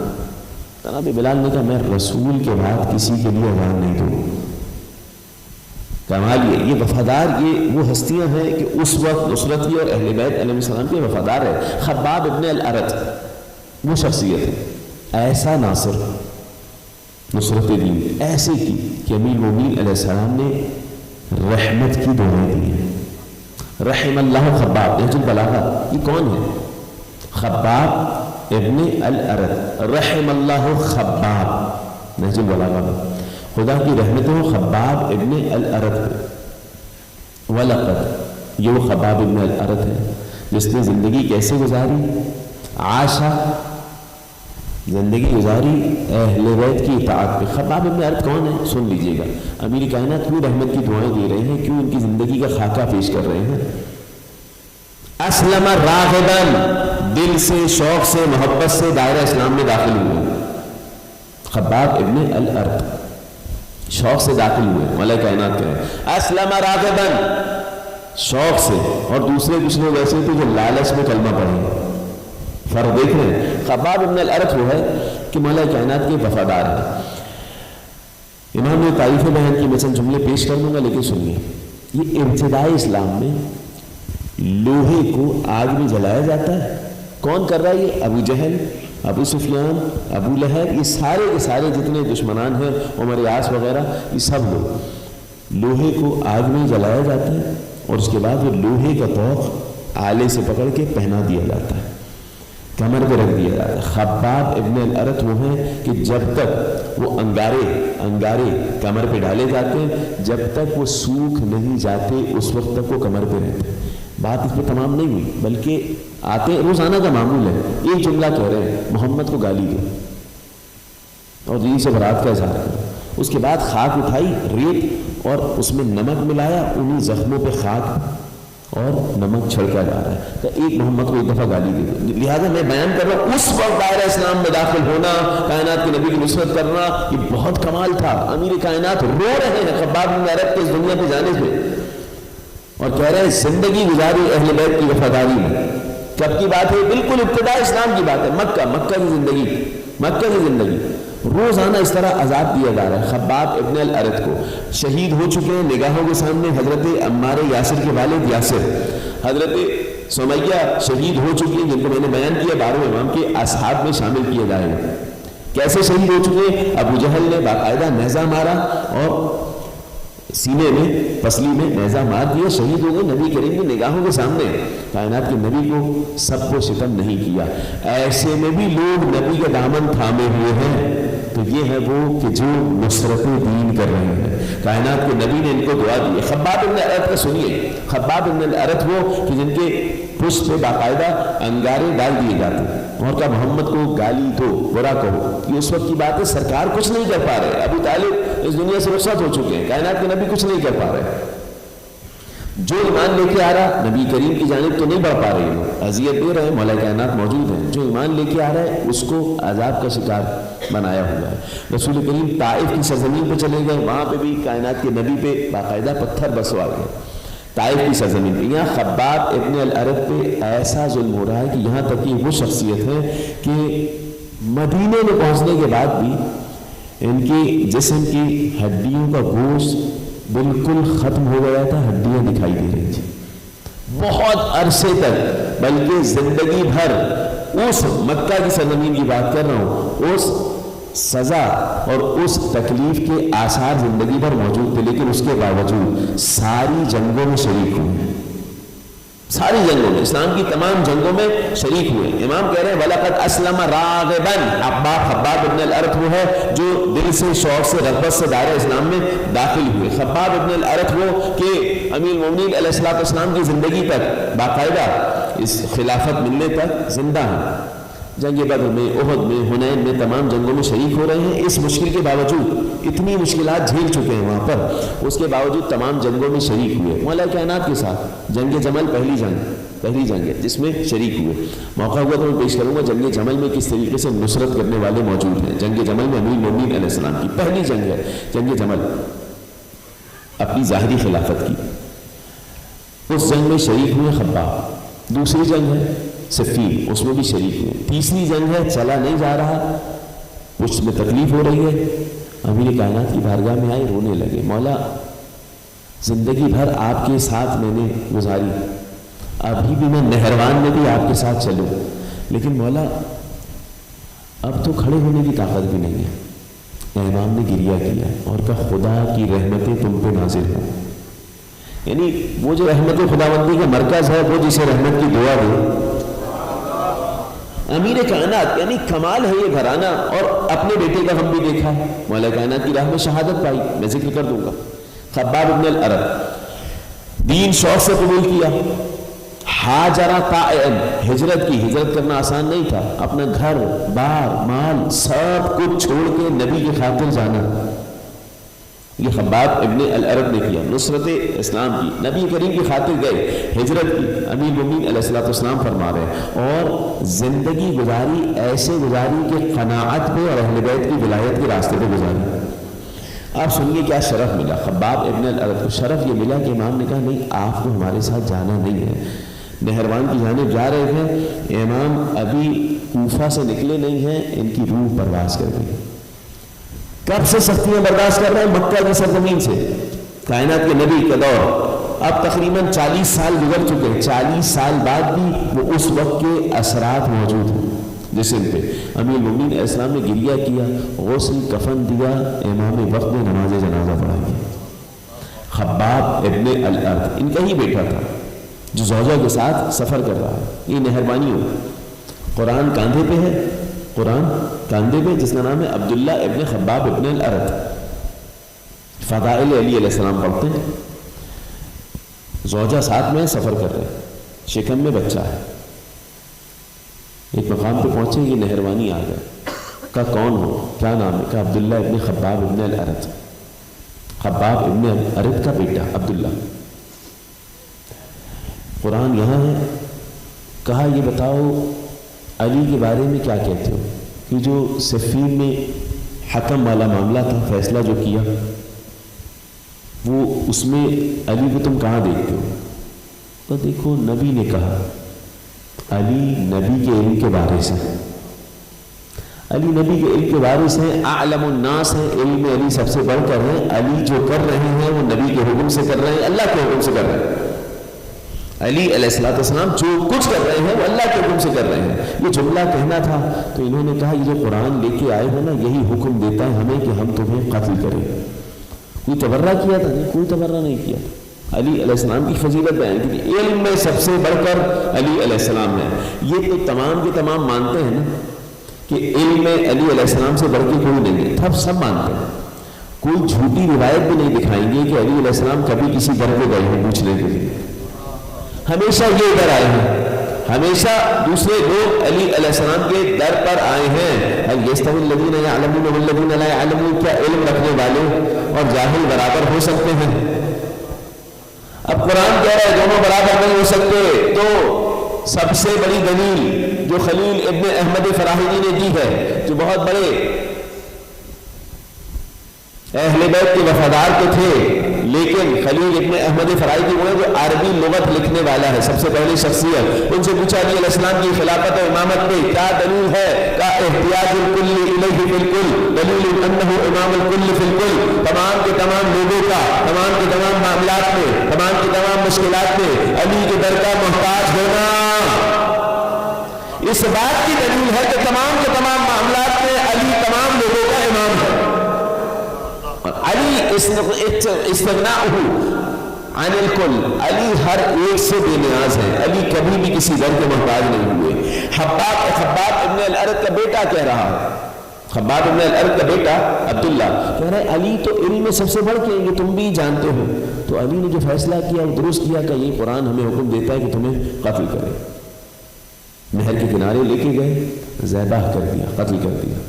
جناب بلال نے کہا میں رسول کے بعد کسی کے لیے اذان نہیں دوں. کمال یہ وفادار, یہ وہ ہستیاں ہیں کہ اس وقت نصرت کی اور اہل بیت علیہ السلام کے وفادار ہے. خباب ابن الارت وہ شخصیت ہے, ایسا ناصر نصرت دین ایسے کی کہ امیر المومنین علیہ السلام نے رحمت کی دعائیں دی ہیں. رحم اللہ خباب, نہج البلاغہ, یہ کون ہے؟ خباب ابن الارت, رحم اللہ خباب, نہج البلاغہ میں خدا کی رحمت ہو خباب ابن الارت پہ. وَلَقَدْ, یہ وہ خباب ابن الارت ہے جس نے زندگی کیسے گزاری؟ عاشا, زندگی گزاری اہل بیت کی اطاعت پہ. خباب ابن الارت کون ہے؟ سن لیجئے گا. امیر کائنات کیوں رحمت کی دعائیں دے رہے ہیں, کیوں ان کی زندگی کا خاکہ پیش کر رہے ہیں؟ اسلم راغباً, دل سے, شوق سے, محبت سے دائرہ اسلام میں داخل ہوئے. خباب ابن الارت شوق سے داخل ہوئے. مولا کائنات کہیں اسلم راغباً, شوق سے, اور دوسرے کچھ لوگ ایسے تھے جو لالچ میں کلمہ پڑھیں. فرق دیکھ رہے ہیں. خباب ابن الارت وہ ہے کہ مولا کائنات کے وفادار ہیں. امام نے تعریف بیان کی, میں چند جملے پیش کر دوں گا لیکن سنیے. یہ ابتدائی اسلام میں لوہے کو آگ میں جلایا جاتا ہے. کون کر رہا ہے یہ؟ ابو جہل, ابو سفیان, ابو لہب, یہ سارے کے سارے جتنے دشمنان ہیں, عمر یاس وغیرہ, یہ سب لوگ لوہے کو آگ میں جلایا جاتا ہے اور اس کے بعد وہ لوہے کا توق آلے سے پکڑ کے پہنا دیا جاتا ہے, کمر پہ رکھ دیا جاتا ہے. خباب ابن الارت وہ ہیں کہ جب تک وہ انگارے کمر پہ ڈالے جاتے ہیں, جب تک وہ سوکھ نہیں جاتے اس وقت تک وہ کمر پہ رہتے ہیں. بات اس پہ تمام نہیں ہوئی, بلکہ آتے روزانہ کا معمول ہے. ایک جملہ کہہ رہے ہیں, محمد کو گالی دے اور دل سے برات کا اظہار کرو. اس کے بعد خاک اٹھائی, ریت اور اس میں نمک ملایا, انہیں زخموں پہ خاک اور نمک چھڑکا جا رہا ہے. تو ایک محمد کو ایک دفعہ گالی دے دو. لہٰذا میں بیان کر رہا ہوں اس وقت دائرہ اسلام میں داخل ہونا, کائنات کے نبی کی نصرت کرنا, یہ بہت کمال تھا. امیر کائنات رو رہے ہیں خباب بن الارت کے اس دنیا پہ جانے سے اور کہہ رہے ہیں زندگی گزاری اہل بیت کی وفاداری میں. کب کی بات ہے؟ بالکل ابتدا اسلام کی بات ہے. مکہ کی زندگی روزانہ اس طرح عذاب دیا جا رہا ہے. خباب ابن الارت کو شہید ہو چکے ہیں نگاہوں کے سامنے حضرت عمار یاسر کے والد یاسر, حضرت سمیہ شہید ہو چکی ہیں جن کو میں نے بیان کیا 12 امام کے اصحاب میں شامل کیے جائیں. کیسے شہید ہو چکے ہیں؟ ابو جہل نے باقاعدہ نیزہ مارا اور سینے میں پسلی میں نیزہ مار دیا, شہید ہو گئے نبی کریم کی نگاہوں کے سامنے. کائنات کے نبی کو سب کو ستم نہیں کیا. ایسے میں بھی لوگ نبی کا دامن تھامے ہوئے ہیں. تو یہ ہے وہ کہ جو نصرت دین کر رہے ہیں. کائنات کے نبی نے ان کو دعا دی. خباب بن الارت کا سنیے. خباب بن الارت وہ کہ جن کے پشت پہ باقاعدہ انگارے ڈال دیے جاتے اور کہا محمد کو گالی دو, برا کہو. یہ اس وقت کی بات ہے, سرکار کچھ نہیں کر پا رہے. ابو طالب اس دنیا سے رخصت ہو چکے ہیں, کائنات کے نبی کچھ نہیں کر پا رہے. جو ایمان لے کے آ رہا نبی کریم کی جانب تو نہیں بڑھ پا رہے ہیں, اذیت دے رہے ہیں, مولا کائنات موجود ہیں. جو ایمان لے کے آ رہا ہے اس کو عذاب کا شکار بنایا ہوا ہے. رسول کریم طائف کی سرزمین پہ چلے گئے, وہاں پہ بھی کائنات کے نبی پہ باقاعدہ پتھر برسوا گئے. طائف کی سرزمین پہ یہاں خباب ابن الارت پہ ایسا ظلم ہو رہا ہے کہ یہاں تک کہ وہ شخصیت ہے کہ مدینے میں پہنچنے کے بعد بھی ان کی جسم کی ہڈیوں کا گوشت بالکل ختم ہو گیا تھا, ہڈیاں دکھائی دے رہی تھی بہت عرصے تک, بلکہ زندگی بھر. اس مکہ کی سرزمین کی بات کر رہا ہوں, اس سزا اور اس تکلیف کے آثار زندگی بھر موجود تھے, لیکن اس کے باوجود ساری جنگوں میں شریک ہوئے. ساری جنگوں میں, اسلام کی تمام جنگوں میں شریک ہوئے. امام کہہ رہے ہیں وَلَقَدْ أَسْلَمَ رَاغِبًا. خباب ابن الارت وہ ہے جو دل سے, شوق سے, رغبت سے دائرہ اسلام میں داخل ہوئے. خباب ابن الارت وہ کہ امیر المومنین علیہ السلام کی زندگی تک باقاعدہ اس خلافت ملنے تک زندہ ہیں. جنگ بدر میں, احد میں, حنین میں, تمام جنگوں میں شریک ہو رہے ہیں. اس مشکل کے باوجود, اتنی مشکلات جھیل چکے ہیں وہاں پر, اس کے باوجود تمام جنگوں میں شریک ہوئے. مولا کائنات کے ساتھ جنگ جمل پہلی جنگ ہے جس میں شریک ہوئے. موقع ہوا تو میں پیش کروں گا جنگ جمل میں کس طریقے سے نصرت کرنے والے موجود ہیں. جنگ جمل میں امیر المومنین علیہ السلام کی پہلی جنگ ہے جنگ جمل, اپنی ظاہری خلافت کی. اس جنگ میں شریک ہوئے خباب. دوسری جنگ ہے صفین, اس میں بھی شریک ہوئے. تیسری جنگ ہے چلا نہیں جا رہا, اس میں تکلیف ہو رہی ہے. امیر کائنات کی بارگاہ میں آئے, رونے لگے. مولا زندگی بھر آپ کے ساتھ میں نے گزاری, ابھی بھی میں نہروان میں بھی آپ کے ساتھ چلوں, لیکن مولا اب تو کھڑے ہونے کی طاقت بھی نہیں ہے. امام نے گریہ کیا اور کہا خدا کی رحمتیں تم پہ نازل ہوں. یعنی وہ جو رحمت خداوندی کا مرکز ہے, وہ جسے رحمت کی دعا دے, امیر کائنات, یعنی کمال ہے یہ گھرانہ. اور اپنے بیٹے کا ہم بھی دیکھا ہے, مولا کائنات کی راہ میں شہادت پائی, میں ذکر کر دوں گا. خباب ابن الارت دین شوق سے قبول کیا. ہاجرہ طائعن, ہجرت کی. ہجرت کرنا آسان نہیں تھا, اپنا گھر بار مال سب کچھ چھوڑ کے نبی کی خاطر جانا. یہ خباب ابن الارت نے کیا, نصرت اسلام کی, نبی کریم کی خاطر گئے, ہجرت کی. امیر المومنین علیہ السلام فرما رہے ہیں, اور زندگی گزاری ایسے گزاری کہ قناعت پہ اور اہل بیت کی ولایت کے راستے پہ گزاری. آپ سنیے کیا شرف ملا خباب ابن الارت کو. شرف یہ ملا کہ امام نے کہا نہیں, آپ کو ہمارے ساتھ جانا نہیں ہے. نہروان کی جانب جا رہے ہیں, امام ابھی کوفہ سے نکلے نہیں ہیں, ان کی روح پرواز کر گئی. کب سے سختیاں برداشت کر رہے ہیں؟ مکہ کی سرزمین سے, کائنات کے نبی کا دور. اب تقریباً 40 سال گزر چکے ہیں. 40 سال بعد بھی وہ اس وقت کے اثرات موجود ہیں جسم پہ. امیر المومنین علیہ السلام نے گریہ کیا, غسل کفن دیا, امام وقت میں نماز جنازہ پڑھائی. خباب ابن الارت ان کا ہی بیٹا تھا جو زوجہ کے ساتھ سفر کر رہا ہے. یہ مہربانی ہو, قرآن کاندھے پہ ہے, قرآن کاندھے پہ, جس کا نام ہے عبداللہ ابن خباب ابن الارت. فضائل علی علیہ السلام پڑھتے ہیں. زوجہ ساتھ میں سفر کر رہے ہیں, شکم میں بچہ ہے. ایک مقام پہ پہنچے, یہ نہروانی آ گئے. کا کون ہو, کیا نام ہے؟ کہ عبداللہ ابن خباب ابن الارت. خباب ابن الارت کا بیٹا عبداللہ. قرآن یہاں ہے. کہا یہ بتاؤ علی کے بارے میں کیا کہتے ہو, کہ جو صفین میں حکم والا معاملہ تھا, فیصلہ جو کیا, وہ اس میں علی کو تم کہاں دیکھتے ہو؟ تو دیکھو نبی نے کہا علی نبی کے علم کے وارث ہیں. علی نبی کے علم کے وارث ہیں, اعلم الناس ہیں, علم علی سب سے بڑھ کر ہے. علی جو کر رہے ہیں وہ نبی کے حکم سے کر رہے ہیں, اللہ کے حکم سے کر رہے ہیں. علی علیہ السلام جو کچھ کر رہے ہیں وہ اللہ کے حکم سے کر رہے ہیں. یہ جملہ کہنا تھا تو انہوں نے کہا یہ جو قرآن لے کے آئے ہو نا, یہی حکم دیتا ہے ہمیں کہ ہم تمہیں قتل کریں. کوئی تبرہ کیا تھا؟ نہیں, کوئی تبرہ نہیں کیا. علی علیہ السلام کی فضیلت بیان کی, علم میں سب سے بڑھ کر علی علیہ السلام ہے. یہ تو تمام کے تمام مانتے ہیں نا کہ علم میں علی علیہ السلام سے بڑھ کے کوئی نہیں ہے، تب سب مانتے ہیں. کوئی جھوٹی روایت بھی نہیں دکھائیں گے کہ علی علیہ السلام کبھی کسی در پہ گئے ہیں پوچھنے کے لیے. ہمیشہ یہ ادھر آئے ہیں، ہمیشہ دوسرے لوگ علی علیہ السلام کے در پر آئے ہیں. هل يستوي الذين يعلمون والذين لا يعلمون؟ کیا علم رکھنے والے اور جاہل برابر ہو سکتے ہیں؟ اب قرآن کہہ رہا ہے دونوں برابر نہیں ہو سکتے. تو سب سے بڑی دلیل جو خلیل ابن احمد فراہیدی نے دی ہے، جو بہت بڑے اہل بیت کے وفادار تو تھے، لیکن خلیل ابن احمد فراہیدی وہ ہے جو عربی لغت لکھنے والا ہے، سب سے پہلی شخصیت. ان سے پوچھا علی علیہ السلام کی خلافت و امامت پہ کیا دلیل ہے؟ کا احتیاج الکل الیہ فی الکل دلیل انہ امام الکل فی الکل. تمام کے تمام لوگوں کا تمام کے تمام معاملات میں، تمام کی تمام مشکلات میں علی کے در کا محتاج ہونا اس بات کی دلیل ہے کہ تمام کے تمام معاملات میں علی تمام لوگوں کا امام ہے. علی استغناءہ عن الکل، علی ہر ایک سے بے نیاز ہے. علی کبھی بھی کسی در کے محتاج نہیں ہوئے. خباب ابن الارت کا بیٹا کہہ رہا ہے، خباب ابن الارت کا بیٹا عبداللہ کہہ رہا ہے علی تو علم میں سب سے بڑھ کے، یہ تم بھی جانتے ہو. تو علی نے جو فیصلہ کیا وہ درست کیا کہ یہ قرآن ہمیں حکم دیتا ہے کہ تمہیں قتل کرے. نہر کے کنارے لے کے گئے، ذبح کر دیا، قتل کر دیا.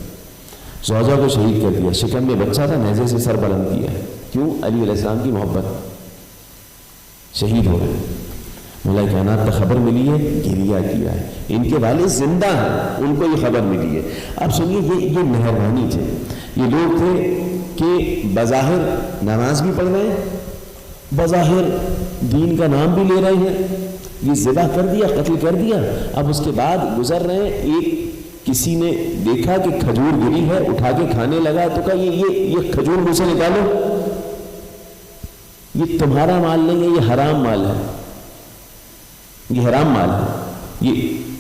زوجہ کو شہید کر دیا، شکم میں بچہ تھا، نیزے سے سر بلند کیا ہے. کیوں؟ علی علیہ السلام کی محبت. شہید ہو رہے ہیں. مولا کائنات کو خبر ملی ہے، گریہ کیا ہے. ان کے والد زندہ ہیں، ان کو یہ خبر ملی ہے. اب سنیے، یہ مہربانی تھے. یہ لوگ تھے کہ بظاہر نماز بھی پڑھ رہے ہیں، بظاہر دین کا نام بھی لے رہے ہیں. یہ ذبح کر دیا، قتل کر دیا. اب اس کے بعد گزر رہے ہیں، ایک کسی نے دیکھا کہ کھجور گری ہے، اٹھا کے کھانے لگا تو کہا یہ کھجور منہ سے نکالو، یہ تمہارا مال نہیں ہے، یہ حرام مال ہے، یہ حرام مال ہے،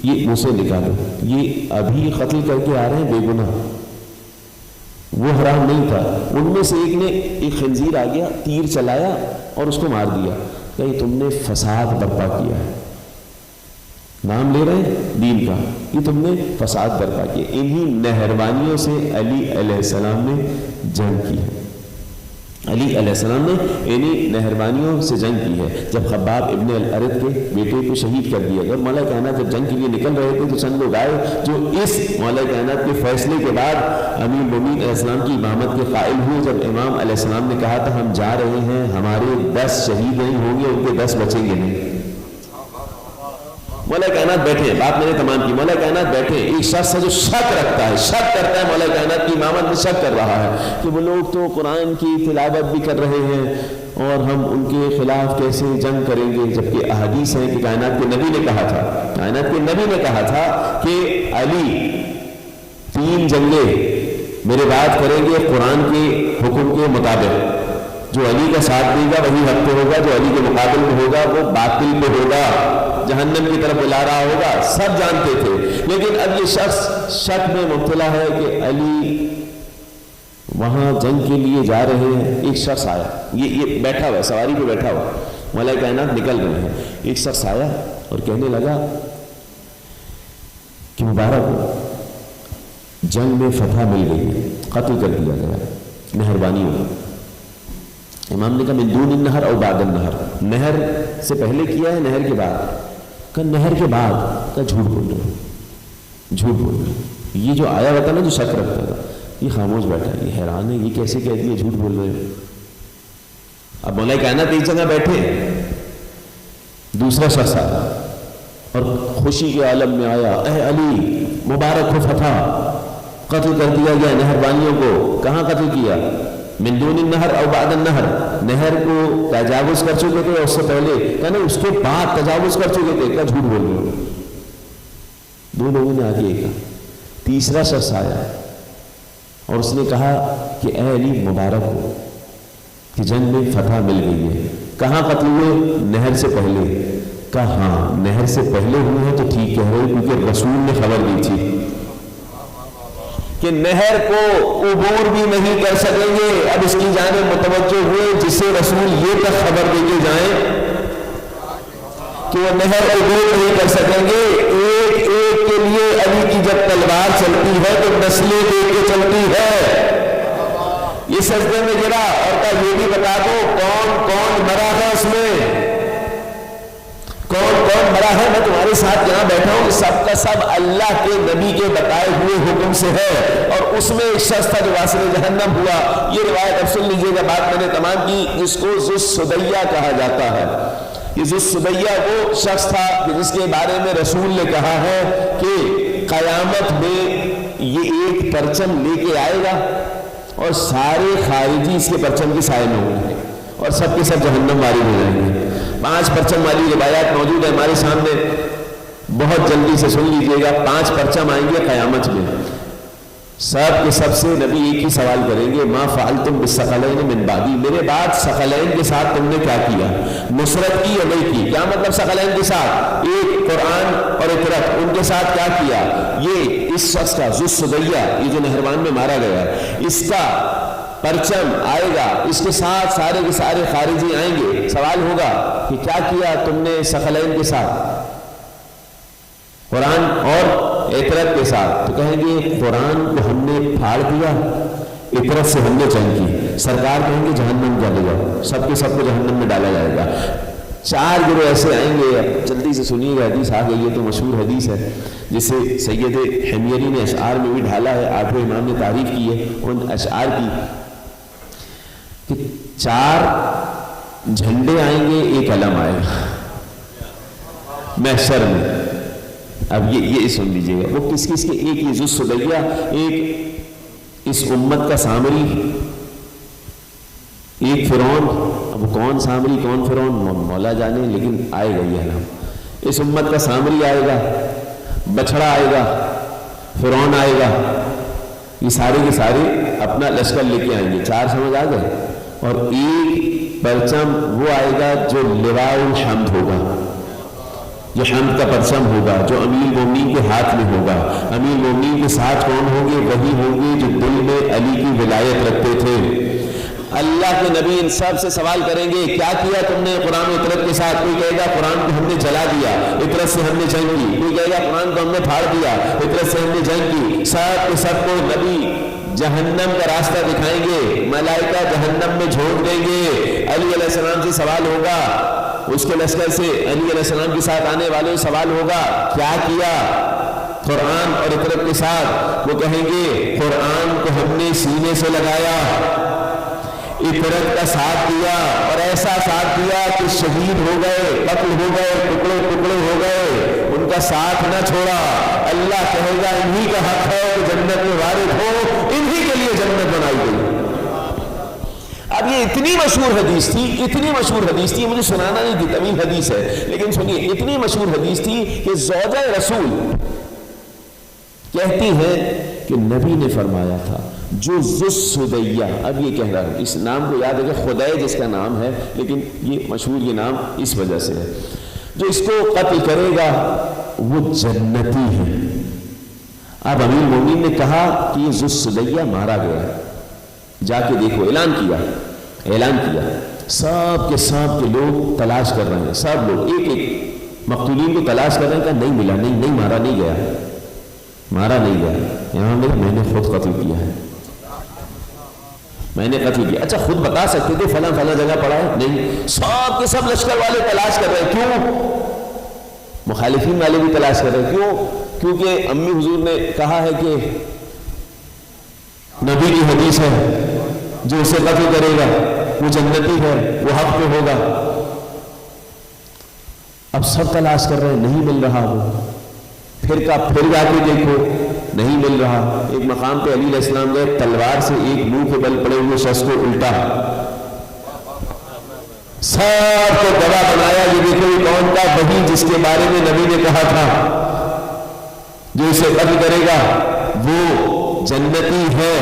یہ منہ سے نکالو. یہ ابھی قتل کر کے آ رہے ہیں بے گناہ، وہ حرام نہیں تھا. ان میں سے ایک نے ایک خنزیر آ گیا، تیر چلایا اور اس کو مار دیا. کہ تم نے فساد برپا کیا ہے، نام لے رہے ہیں دین کا، یہ تم نے فساد برپا کیا. انہی مہربانیوں سے علی علیہ السلام نے جنگ کی ہے. علی علیہ السلام نے انہی مہربانیوں سے جنگ کی ہے. جب خباب ابن الارت کے بیٹے کو شہید کر دیا، جب مولا کائنات جب جنگ کے لیے نکل رہے تھے تو چند لوگ آئے جو اس مولا کائنات کے فیصلے کے بعد امیر المومنین علیہ السلام کی امامت کے قائل ہوئے. جب امام علیہ السلام نے کہا تھا ہم جا رہے ہیں، ہمارے 10 شہید نہیں ہوں گے، ان کے 10 بچیں گے نہیں. مولا کائنات بیٹھے ہیں، بات میں نے تمام کی. مولا کائنات بیٹھے ہیں، ایک شخص ہے جو شک رکھتا ہے، شک کرتا ہے مولا کائنات کی امامت میں، شک کر رہا ہے کہ وہ لوگ تو قرآن کی تلاوت بھی کر رہے ہیں اور ہم ان کے خلاف کیسے جنگ کریں گے. جبکہ احادیث ہیں کہ کائنات کے نبی نے کہا تھا، کائنات کے نبی نے کہا تھا کہ علی 3 جنگیں میرے بعد کریں گے قرآن کے حکم کے مطابق. جو علی کا ساتھ دے گا وہی حق پہ ہوگا، جو علی کے مقابل میں ہوگا وہ باطل پہ ہوگا، جہنم کی طرف بلا رہا ہوگا. سب جانتے تھے. لیکن اب یہ شخص شک میں مبتلا ہے کہ علی وہاں جنگ کے لیے جا رہے ہیں. ایک شخص آیا، یہ بیٹھا ہوا ہے، سواری پہ بیٹھا ہوا، مولا کائنات نکل رہے ہیں. ایک شخص آیا اور کہنے لگا کہ مبارک ہو، جنگ میں فتح مل گئی، قتل کر دیا گیا، مہربانی ہو. امام نے کہا من دون النہر او بعد النہر، نہر سے پہلے کیا ہے نہر کے بعد؟ کہ نہر کے بعد. کہ جھوٹ بول رہے ہو، جھوٹ بول رہے ہو. یہ جو آیا ہوتا نا جو شک رکھتا تھا، یہ خاموش بیٹھا ہے، یہ حیران ہے، یہ کیسے کہہ دیا جھوٹ بول رہے ہو. اب مولا کائنات ایک جگہ بیٹھے، دوسرا شخص آیا اور خوشی کے عالم میں آیا، اے علی مبارک ہو فتح، قتل کر دیا گیا مہربانیوں کو. کہاں قتل کیا؟ من دون النہر او بعد النہر، نہر کو تجاوز کر چکے تھے، اس سے پہلے کہنا اس کے بعد تجاوز کر چکے تھے. کیا جھوٹ بول رہے ہو؟ 2 لوگوں نے آگے کہا. تیسرا شخص آیا اور اس نے کہا کہ اے علی مبارک ہو کہ جنگ میں فتح مل گئی ہے. کہاں قتل ہوئے؟ نہر سے پہلے. کہا ہاں نہر سے پہلے ہوئے ہیں تو ٹھیک کہہ رہے، کیونکہ رسول نے خبر دی تھی کہ نہر کو عبور بھی نہیں کر سکیں گے. اب اس کی جانب متوجہ ہوئے جسے رسول یہ تک خبر دے کے جائیں کہ وہ نہر عبور نہیں کر سکیں گے. ایک ایک کے لیے علی کی جب تلوار چلتی ہے تو نسلیں دیکھ کے چلتی ہے. یہ سجدے میں گرا اور کہا یہ بھی بتا دو کون کون مرا ہے اس میں, کون کون مرا ہے. میں تمہارے ساتھ یہاں بیٹھا ہوں, سب کا سب اللہ کے نبی کے بتائے ہوئے حکم سے ہے. اور اس میں ایک شخص تھا جو واصل جہنم ہوا. یہ روایت اب سن لیجیے گا, بات میں نے تمام کی, جس کو ذو السدیہ کہا جاتا ہے. یہ ذو السدیہ وہ شخص تھا جس کے بارے میں رسول نے کہا ہے کہ قیامت میں یہ ایک پرچم لے کے آئے گا اور سارے خارجی اس کے پرچم کے سائے میں ہوں گے اور سب کے سب جہنم وارد ہو جائیں گے. 5 پرچم والی روایات موجود ہے ہمارے سامنے, بہت جلدی سے سن لیجیے گا. 5 پرچم آئیں گے قیامت میں, سب کے سب سے نبی ایک ہی سوال کریں گے, ما فعلتم بالثقلین من بعدی, میرے بعد ثقلین کے ساتھ تم نے کیا کیا, نصرت کی یا نہیں کی. کیا مطلب ثقلین کے ساتھ؟ ایک قرآن اور اطرت, ان کے ساتھ کیا کیا. یہ اس شخص کا ذو السدیہ, یہ جو نہروان میں مارا گیا, اس کا پرچم آئے گا, اس کے ساتھ سارے کے سارے خارجی آئیں گے. سوال ہوگا کہ کیا کیا تم نے ثقلین کے ساتھ, قرآن اور اطرت کے ساتھ؟ تو کہیں گے قرآن کو ہم نے پھاڑ دیا, اطرت سے ہم نے جنگ کی. سرکار کہیں گے جہنم ڈالے جاؤ, سب کے سب کو جہنم میں ڈالا جائے گا. 4 گروہ ایسے آئیں گے. اب جلدی سے سنیے گا, حدیث آ گئی ہے تو مشہور حدیث ہے جسے سید حمیری نے اشعار میں بھی ڈھالا ہے, 8ویں امام نے تعریف کی ہے ان اشعار کی, کہ 4 جھنڈے آئیں گے, ایک علم آئے گا محشر میں. اب یہ سن لیجیے گا, وہ کس کس کے؟ ایک یہ ذو السدیہ, ایک اس امت کا سامری, ایک فرعون. اب کون سامری کون فرعون مولا جانے, لیکن آئے گا یہ علم. اس امت کا سامری آئے گا, بچڑا آئے گا, فرعون آئے گا, یہ سارے کے سارے اپنا لشکر لے کے آئیں گے. 4 سمجھ آ گئے. اور ایک پرچم وہ آئے گا جو لواء الحمد ہوگا, جو حمد کا پرچم ہوگا, جو امیر المومنین کے ہاتھ میں ہوگا. امیر المومنین کے ساتھ کون ہوں گے؟ وہی ہوں گے جو دل میں علی کی ولایت رکھتے تھے. اللہ کے نبی ان سب سے سوال کریں گے کیا کیا تم نے قرآن و اطرت کے ساتھ؟ کوئی کہے گا قرآن کو ہم نے جلا دیا, اطرت سے ہم نے جنگ کی. کوئی کہے گا قرآن کو ہم نے پھاڑ دیا, اطرت سے ہم نے جنگ کی. سب کے سب کو نبی جہنم کا راستہ دکھائیں گے, ملائکہ جہنم میں جھونک دیں گے. علی علیہ السلام سے سوال ہوگا, اس کے لشکر سے علی علیہ السلام کے ساتھ آنے والے سوال ہوگا کیا کیا قرآن اور اطرت کے ساتھ؟ وہ کہیں گے قرآن کو ہم نے سینے سے لگایا, اطرت کا ساتھ دیا, اور ایسا ساتھ دیا کہ شہید ہو گئے, قتل ہو گئے, ٹکڑے ٹکڑے ہو گئے, ان کا ساتھ نہ چھوڑا. اللہ کہے گا انہی کا حق ہے کہ جنت میں وارد ہو, انہی کے لیے جنت بنائی گئی. اب یہ اتنی مشہور حدیث تھی, اتنی مشہور حدیث تھی, مجھے سنانا نہیں تھی, طویل حدیث ہے, لیکن سنیے, اتنی مشہور حدیث تھی کہ زوجہ رسول کہتی ہے کہ نبی نے فرمایا تھا جو ذو السدیہ, اب یہ کہہ رہا ہوں, اس نام کو یاد رکھیں, خدائے جس کا نام ہے, لیکن یہ مشہور یہ نام اس وجہ سے ہے, جو اس کو قتل کرے گا وہ جنتی ہے. اب امیر المومنین نے کہا کہ یہ ذو السدیہ مارا گیا, جا کے دیکھو. اعلان کیا, سب کے لوگ تلاش کر رہے ہیں, سب لوگ ایک ایک مقتولین کو تلاش کر رہے ہیں. کہ نہیں ملا, نہیں مارا نہیں گیا. یہاں میں نے خود قتل کیا ہے, میں نے قتل کیا. اچھا خود بتا سکتے تھے فلاں جگہ پڑا ہے؟ نہیں. سب کے سب لشکر والے تلاش کر رہے ہیں. کیوں؟ مخالفین والے بھی تلاش کر رہے ہیں. کیوں؟ کیونکہ امی حضور نے کہا ہے کہ نبی کی حدیث ہے جو اسے قتل کرے گا وہ جنتی ہے, وہ حق پہ ہوگا. اب سب تلاش کر رہے ہیں, نہیں مل رہا. وہ پھر جا کے دیکھو, نہیں مل رہا. ایک مقام پہ علی علیہ السلام گئے, تلوار سے ایک منہ کے بل پڑے ہوئے شخص کو الٹا, سب کو گواہ بنایا, یہ دیکھو یہ کون تھا؟ وہی جس کے بارے میں نبی نے کہا تھا جو اسے قتل کرے گا وہ جنتی ہے.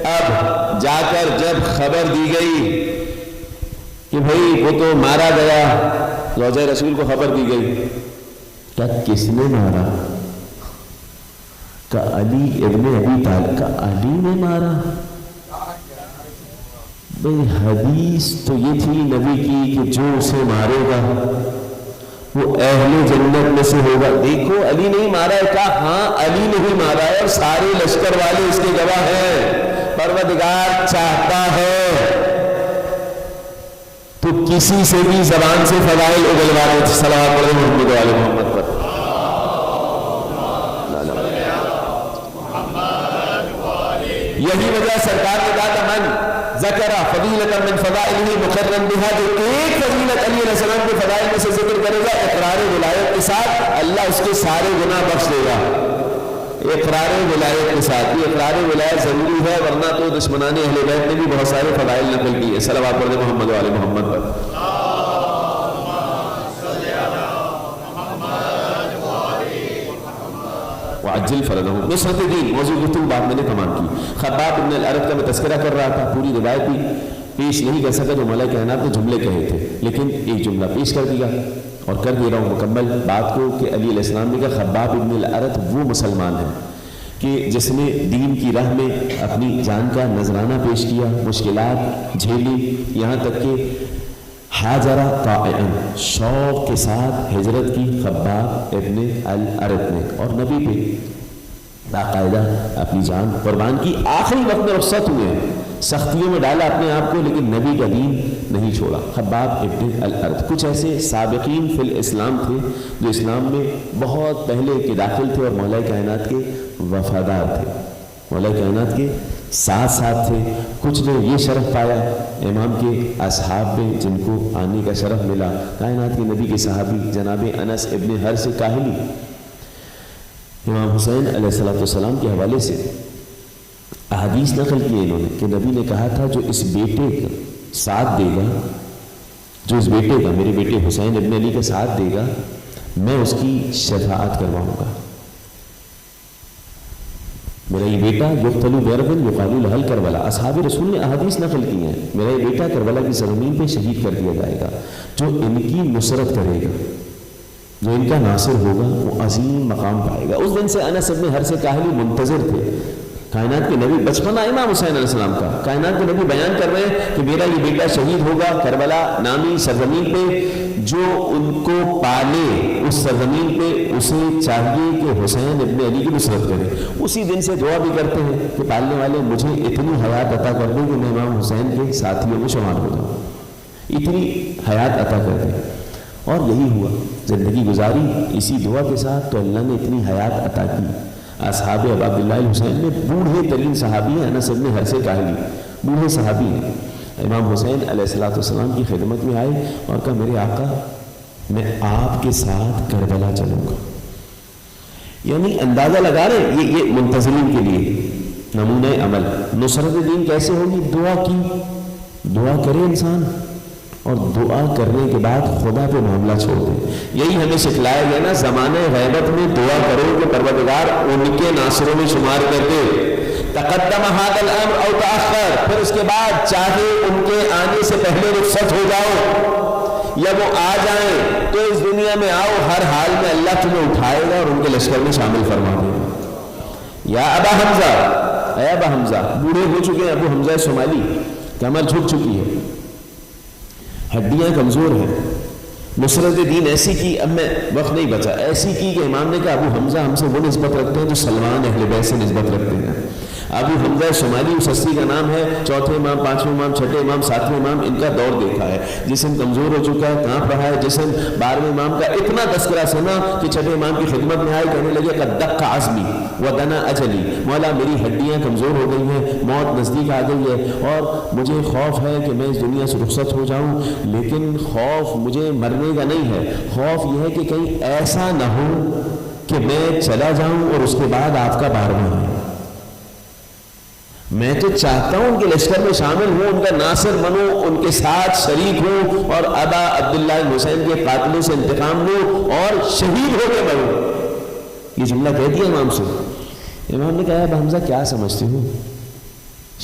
اب جا کر جب خبر دی گئی کہ بھائی وہ تو مارا گیا, زوجہ رسول کو خبر دی گئی, کیا کس نے مارا؟ کہ علی ابن ابی طالب. کا علی نے مارا؟ بھئی حدیث تو یہ تھی نبی کی کہ جو اسے مارے گا وہ اہل جنت میں سے ہوگا. دیکھو علی نہیں مارا ہے, کہا ہاں علی نہیں مارا ہے اور سارے لشکر والے اس کے گواہ ہیں. پروردگار چاہتا ہے تو کسی سے بھی زبان سے فضائل اگلوا دے. صلوات پڑھیں محمد و آل محمد پر. یہی وجہ سرکار نے کہا تھا من ذکر فضیلۃ من فضائلہ مقرن بہا, جو ایک فضیلت علی علیہ السلام کے فضائل میں سے ذکر کرے گا اقرار ولایت کے ساتھ, اللہ اس کے سارے گناہ بخش دے گا. اقرار ولایت کے ساتھ. یہ اقرار ولایت ضروری ہے, ورنہ تو دشمنان اہل بیت نے بھی بہت سارے فضائل نقل کیے. صلوات پڑھیں محمد و آل محمد پر. وعجل فرجهم. نصرت دین موضوع گفتگو بات میں نے تمام کی. خباب بن الارت کا میں تذکرہ کر رہا تھا, پوری روایت بھی پیش نہیں کر سکا جو مولا کائنات نے جملے کہے تھے, لیکن ایک جملہ پیش کر دیا اور کر دے رہا ہوں مکمل بات کو کہ علی علیہ السلام نے کہا خباب بن الارت وہ مسلمان ہے کہ جس نے دین کی راہ میں اپنی جان کا نذرانہ پیش کیا, مشکلات جھیلی, یہاں تک کہ حاجرہ طائعاً شوق کے ساتھ ہجرت کی خباب ابن الارت نے, اور نبی پہ باقاعدہ اپنی جان قربان کی. آخری وقت میں رخصت ہوئے ہیں, سختیوں میں ڈالا اپنے آپ کو, لیکن نبی کا دین نہیں چھوڑا. خباب ابن الارت کچھ ایسے سابقین فی الاسلام تھے جو اسلام میں بہت پہلے کے داخل تھے اور مولا کائنات کے وفادار تھے, مولا کائنات کے ساتھ ساتھ تھے. کچھ نے یہ شرف پایا امام کے اصحاب میں جن کو آنے کا شرف ملا, کائنات کے نبی کے صحابی جناب انس ابن حرث کاہلی, امام حسین علیہ السلام کے حوالے سے احادیث نقل کیے انہوں نے کہ نبی نے کہا تھا جو اس بیٹے کا ساتھ دے گا, جو اس بیٹے کا, میرے بیٹے حسین ابن علی کا ساتھ دے گا, میں اس کی شفاعت کرواؤں گا. میرا یہ بیٹا یقتل بیربن یقال له کربلا, اصحاب رسول نے احادیث نقل کی ہیں, میرا یہ بیٹا کربلا کی سرزمین پہ شہید کر دیا جائے گا. جو ان کی نصرت کرے گا, جو ان کا ناصر ہوگا, وہ عظیم مقام پائے گا. اس دن سے انس ابن حرث کاہلی منتظر تھے. کائنات کے نبی بچپنا امام حسین علیہ السلام کا, کائنات کے نبی بیان کر رہے ہیں کہ میرا یہ بیٹا شہید ہوگا کربلا نامی سرزمین پہ, جو ان کو پالے اس سرزمین پہ اسے چاہیے کہ حسین ابن علی کی نصرت کرے. اسی دن سے دعا بھی کرتے ہیں کہ پالنے والے مجھے اتنی حیات عطا کر دیں کہ میں امام حسین کے ساتھیوں میں شمار ہو جاؤں, اتنی حیات عطا کر دیں. اور یہی ہوا, زندگی گزاری اسی دعا کے ساتھ تو اللہ نے اتنی حیات عطا کی. اصحاب ابو عبداللہ الحسین میں بوڑھے ترین صحابی ہیں انس بن حرث کاہلی, بوڑھے صحابی ہیں. امام حسین علیہ السلام کی خدمت میں آئے اور کہا میرے آقا میں آپ کے ساتھ کربلا چلوں گا. یعنی اندازہ لگا رہے یہ منتظرین کے لیے نمونہ عمل. نصرت دین کیسے ہوگی؟ دعا کی, دعا کرے انسان اور دعا کرنے کے بعد خدا پہ معاملہ چھوڑ دے. یہی ہمیں سکھلایا گیا نا, زمانہ غیبت میں دعا کرو کہ پروردگار ان کے ناصروں میں شمار کر دے. تقدم هذا الامر او تاخر, پھر اس کے بعد چاہے ان کے آنے سے پہلے رخصت ہو جاؤ یا وہ آ جائیں تو اس دنیا میں آؤ, ہر حال میں اللہ تمہیں اٹھائے گا اور ان کے لشکر میں شامل فرما دے گا. یا ابا حمزہ, اے ابا حمزہ, بوڑھے ہو چکے ہیں ابو حمزہ شمالی, کمر جھک چکی ہے, ہڈیاں کمزور ہیں. نصرت دین ایسی کی, اب میں وقت نہیں بچا, ایسی کی کہ امام نے کہا ابو حمزہ ہم سے وہ نسبت رکھتے ہیں جو سلمان اہل بیت سے نسبت رکھتے ہیں. ابو حمزہ شمالی اس ہستی کا نام ہے, چوتھے امام, پانچویں امام, چھٹے امام, ساتویں امام, ان کا دور دیکھا ہے. جسم کمزور ہو چکا ہے, کانپ رہا ہے جسم. 12ویں امام کا اتنا تذکرہ سنا کہ چھٹے امام کی خدمت میں آئے, کہنے لگے قد دق عزمی ودنا اجلی, مولا میری ہڈیاں کمزور ہو گئی ہیں, موت نزدیک آ گئی ہے اور مجھے خوف ہے کہ میں اس دنیا سے رخصت ہو جاؤں. لیکن خوف مجھے مرنے کا نہیں ہے, خوف یہ ہے کہ کہیں ایسا نہ ہو کہ میں چلا جاؤں اور اس کے بعد آپ کا بار بار ہے. میں تو چاہتا ہوں ان کے لشکر میں شامل ہوں, ان کا ناصر بنوں, ان کے ساتھ شریک ہوں اور ابا عبداللہ حسین کے قاتلوں سے انتقام لوں اور شہید ہو کے مروں. یہ جملہ کہہ دیا امام سے. امام نے کہا ابا حمزہ کیا سمجھتے ہو,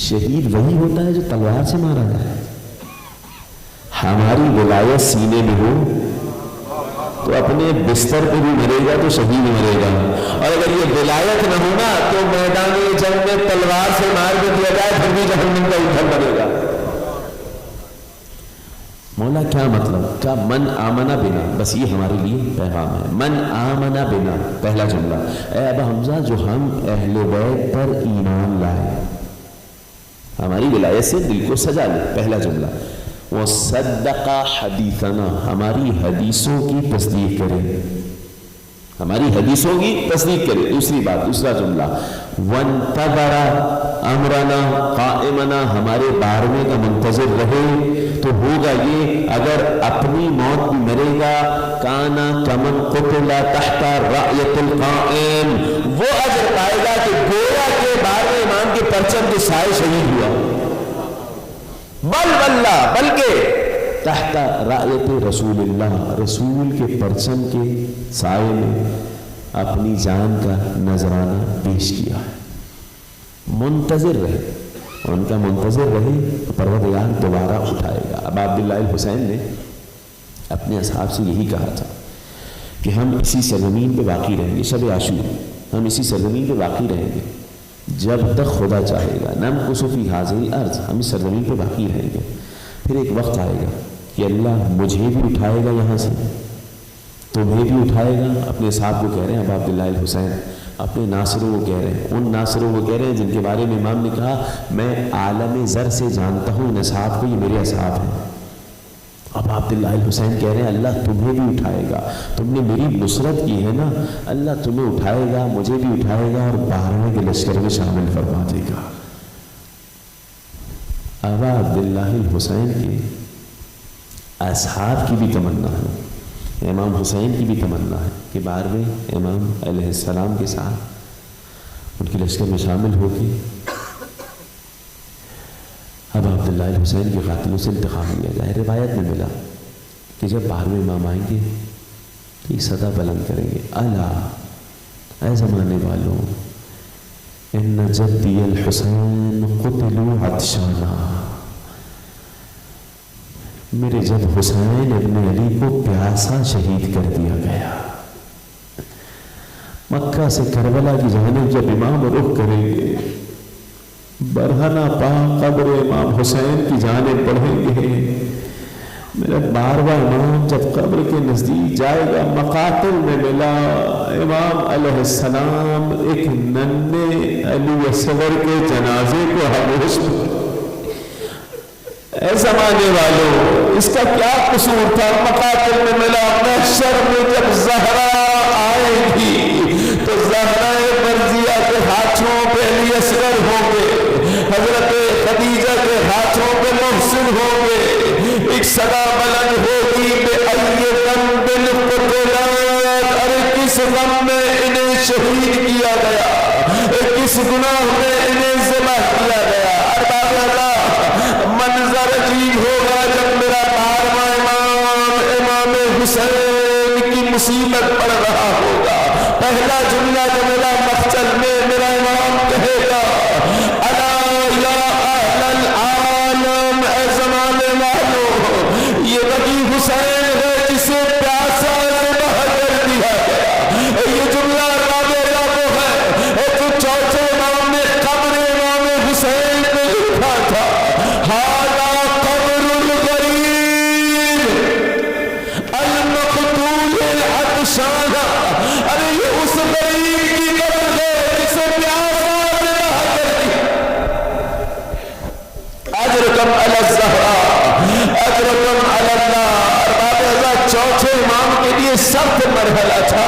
شہید وہی ہوتا ہے جو تلوار سے مارا جائے. ہماری ولایت سینے میں ہو تو اپنے بستر پہ بھی مرے گا تو شہید مرے گا, اور اگر یہ ولایت نہ ہونا تو میدان جنگ میں تلوار سے مار کے دیا جائے پھر بھی جہنم کا ایندھن بنے گا. مولا بولا کیا مطلب؟ کیا من آمنا بنا، بس یہ ہمارے لیے پیغام ہے، من آمنا بنا پہلا جملہ، اے ابا حمزہ جو ہم اہل بیت پر ایمان لائے، ہماری ولایت سے دل کو سجا لے، پہلا جملہ، وصدق حدیثنا، ہماری حدیثوں کی تصدیق کرے، ہماری حدیثوں کی تصدیق کرے، دوسری بات، دوسرا جملہ، وانتظر امرنا قائمنا، ہمارے بارے کا منتظر رہے، تو ہوگا یہ اگر اپنی موت بھی مرے گا، کانا کمن قتل تحت رایت القائم، وہ اجر پائے گا کہ گویا کے بارے امام کے پرچم کے سائے شہید ہوا، بل واللہ، بلکہ تحت رایت رسول اللہ، رسول کے پرچم کے سائے میں اپنی جان کا نذرانہ پیش کیا ہے، منتظر رہے، ان کا منتظر رہے تو پروردگار دوبارہ اٹھائے گا۔ اب عبداللہ الحسین نے اپنے اصحاب سے یہی کہا تھا کہ ہم اسی سرزمین پہ باقی رہیں گے، شب عاشور ہم اسی سرزمین پہ باقی رہیں گے جب تک خدا چاہے گا، نمکث فی ہذہ الارض، ہم اس سرزمین پہ باقی رہیں گے، پھر ایک وقت آئے گا کہ اللہ مجھے بھی اٹھائے گا یہاں سے، تمہیں بھی اٹھائے گا۔ اپنے صاحب کو کہہ رہے ہیں اب عبداللہ الحسین، اپنے ناصروں کو کہہ رہے ہیں، ان ناصروں کو کہہ رہے ہیں جن کے بارے میں امام نے کہا میں عالم زر سے جانتا ہوں ان اصحاب کو، یہ میرے اصحاب ہیں۔ اب عبداللہ الحسین کہہ رہے ہیں اللہ تمہیں بھی اٹھائے گا، تم نے میری نصرت کی ہے نا، اللہ تمہیں اٹھائے گا، مجھے بھی اٹھائے گا اور 12 کے لشکر میں شامل فرما دے گا۔ ابا عبداللہ الحسین کے اصحاب کی بھی تمنا ہے، امام حسین کی بھی تمنا ہے کہ 12ویں امام علیہ السلام کے ساتھ ان کے لشکر میں شامل ہو کے اب عبداللہ الحسین کے قاتلوں سے انتقام لیا جائے۔ روایت میں ملا کہ جب 12ویں امام آئیں گے تو ایک صدا بلند کریں گے، الا اے زمانے والوں، ان جدی الحسین قتلوا عطشانا، میرے جد حسین ابن علی کو پیاسا شہید کر دیا گیا۔ مکہ سے کربلا کی جانب جب امام رخ کریں گے، برہنہ پا قبر امام حسین کی جانب بڑھیں گے، میرا 12واں امام جب قبر کے نزدیک جائے گا، مقاتل میں ملا امام علیہ السلام ایک ننھے علی اصغر کے جنازے کو خاموش، اے زمانے والوں اس کا کیا قصور تھا؟ مقاتل میں ملا، محشر میں جب زہرا آئے گی تو زہرا مرضیہ کے ہاتھوں پہ علی اصغر ہوں گے، حضرت خدیجہ کے ہاتھوں پہ محسن ہوں گے، ایک صدا بلند ہوگی بے ای ذنب قتلت، ارے کس غم میں انہیں شہید کیا گیا، کس گناہ میں انہیں ذبح کیا گیا۔ ارباب اللہ منظر عجیب ہوگا جب میرا 12واں امام امام حسین کی مصیبت پڑ رہا ہوگا، پہلا جملہ جو میرا مقتل میں میرا امام کہے گا، الا یا اہل العالم، اے زمانے والوں، یہ وہی حسین ہے جسے پیاسا ذبح کر دیا گیا۔ یہ جملہ رابعہ کو ہے جو چوتھے امام نے قبر امام حسین میں لکھا تھا، ہاذا قبر الغریب المقتول العطشان، ارے یہ اس غریب کی قبر ہے جسے پیاسا ذبح کر دیا۔ اجرکم علی الزہراء اجرکم علی النار، باب چوتھے امام کے لیے سخت مرحلہ تھا۔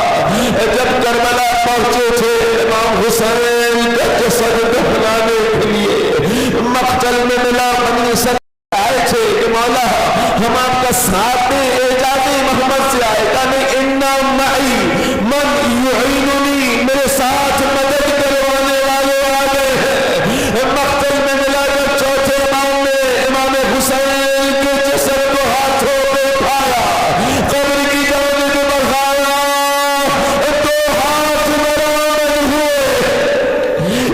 جب کربلا پہنچے تھے امام حسین کا جسد دفنانے کے لیے، مقتل میں ملا بنی اسرائیل آئے تھے کہ مولا ہم آپ کا ساتھ دیں، اعجاز محمد سے آئے گا نہیں، انا معی من یعیننی، میرے ساتھ مدد کروانے والے آ گئے ہیں۔ مقتل میں ملا جب چوتھے امام نے امام حسین کے جسد کو ہاتھوں میں اٹھایا، قبر کی جانب بڑھایا، دو ہاتھ برآمد ہوئے،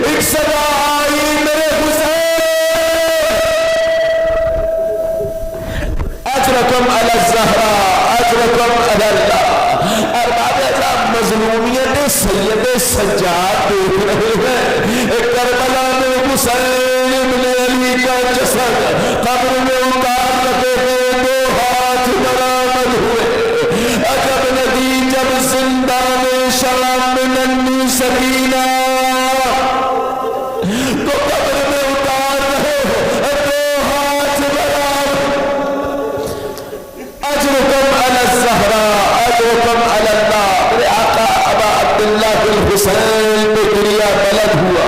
ایک صدا آئی میرے حسین، اجرکم علی الزہراء اجرکم علی اللہ۔ ارباب اعظم مظلومیت سید سجاد دیکھ رہے ہیں، کربلا میں حسین ابن علی کا جسد قبر میں اتار رکھے ہیں، دو ہاتھ حسین پہ گریا بلد ہوا.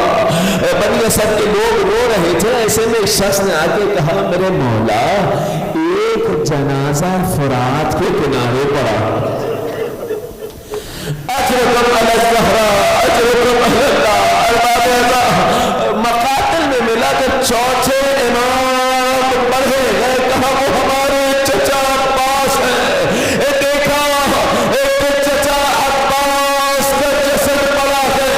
بنی اسد کے لوگ رو رہے تھے. ایسے میں ایک شخص نے آ کے کہا میرے مولا ایک جنازہ فرات کے کنارے پڑا. اجرکم علی الزہرا اجرکم علی اللہ. مقاتل میں ملا کہ چوتھے امام پڑھے گئے. کہا وہ ہمارے چچا عباس ہیں. دیکھا ایک چچا عباس کا جسد پڑا ہے.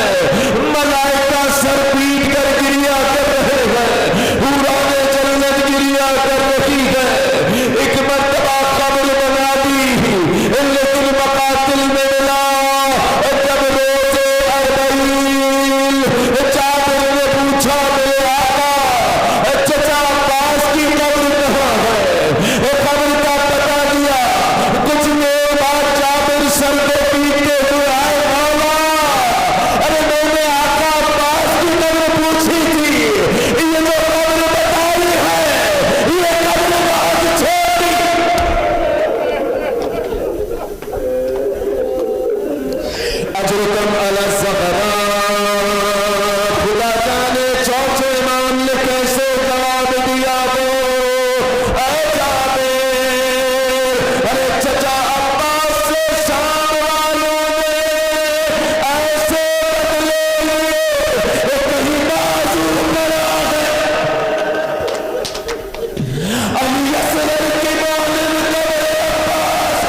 ملائکہ سر پیٹ کر گریا کر رہے ہیں. حوران جنت گریا کر رہی ہے. ایک مرتبہ قبر بنا دی لیکن مقاتل میں ملا. جب روزے اربعین جابر نے پوچھا میرے آقا چچا عباس کی قبر کہاں ہے؟ قبر کا پتہ دیا. کچھ دیر بعد جابر سر پہ پیٹتے ہوئے آئے. مولا ارے میں نے آقا عباس کی قبر پوچھی تھی. یہ جو قبر بتائی ہے یہ قبر بہت چھوٹی. اجرکم علی الزہرا. خدا جانے چوتھے امام نے کیسے جواب دیا. وہ اے جابر ارے چچا عباس سے شام والوں نے ایسے بدلے لیے کہیں بازو مرا ہے. علی اصغر کی مانند قبر عباس.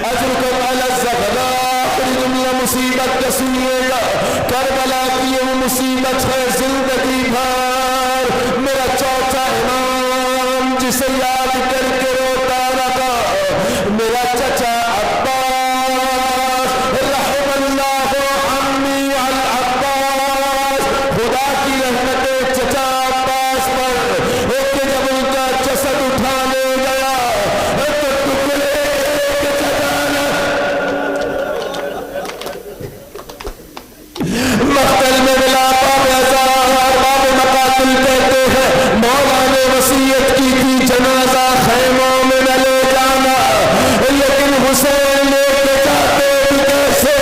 اجرکم علی الزہرا. آخری جملہ مصیبت کا سنیے گا. کربلا کی یہ مصیبت ہے زندگی بھر. میرا چوتھا امام جسے یاد کر کے روتا رہا میرا چچا عباس. رحم اللہ عمی العباس. خدا کی رحمت چچا عباس پر. ایک جب ان کا جسد اٹھانے گیا تو ٹکڑے ایک جگہ مقتل میں ملا. باب مقاتل کہتے ہیں مولا نے وصیت کی تھی جنازہ خیموں میں نہ لے جانا لیکن حسین لے کے جاتے بھی کیسے.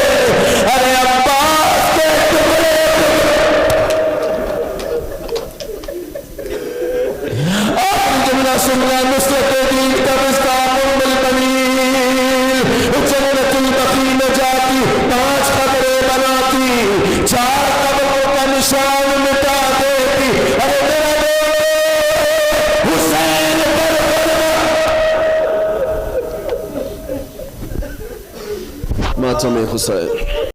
ارے عباس کے ٹکڑے آخری جملہ سننا. نصرت دین کا مصداق ام البنین. جنت البقیع میں جاتی 5 قبریں بناتی. 4 قبروں کا نشان مٹا دیتی. ارے میرا حسین پر ماتم حسین.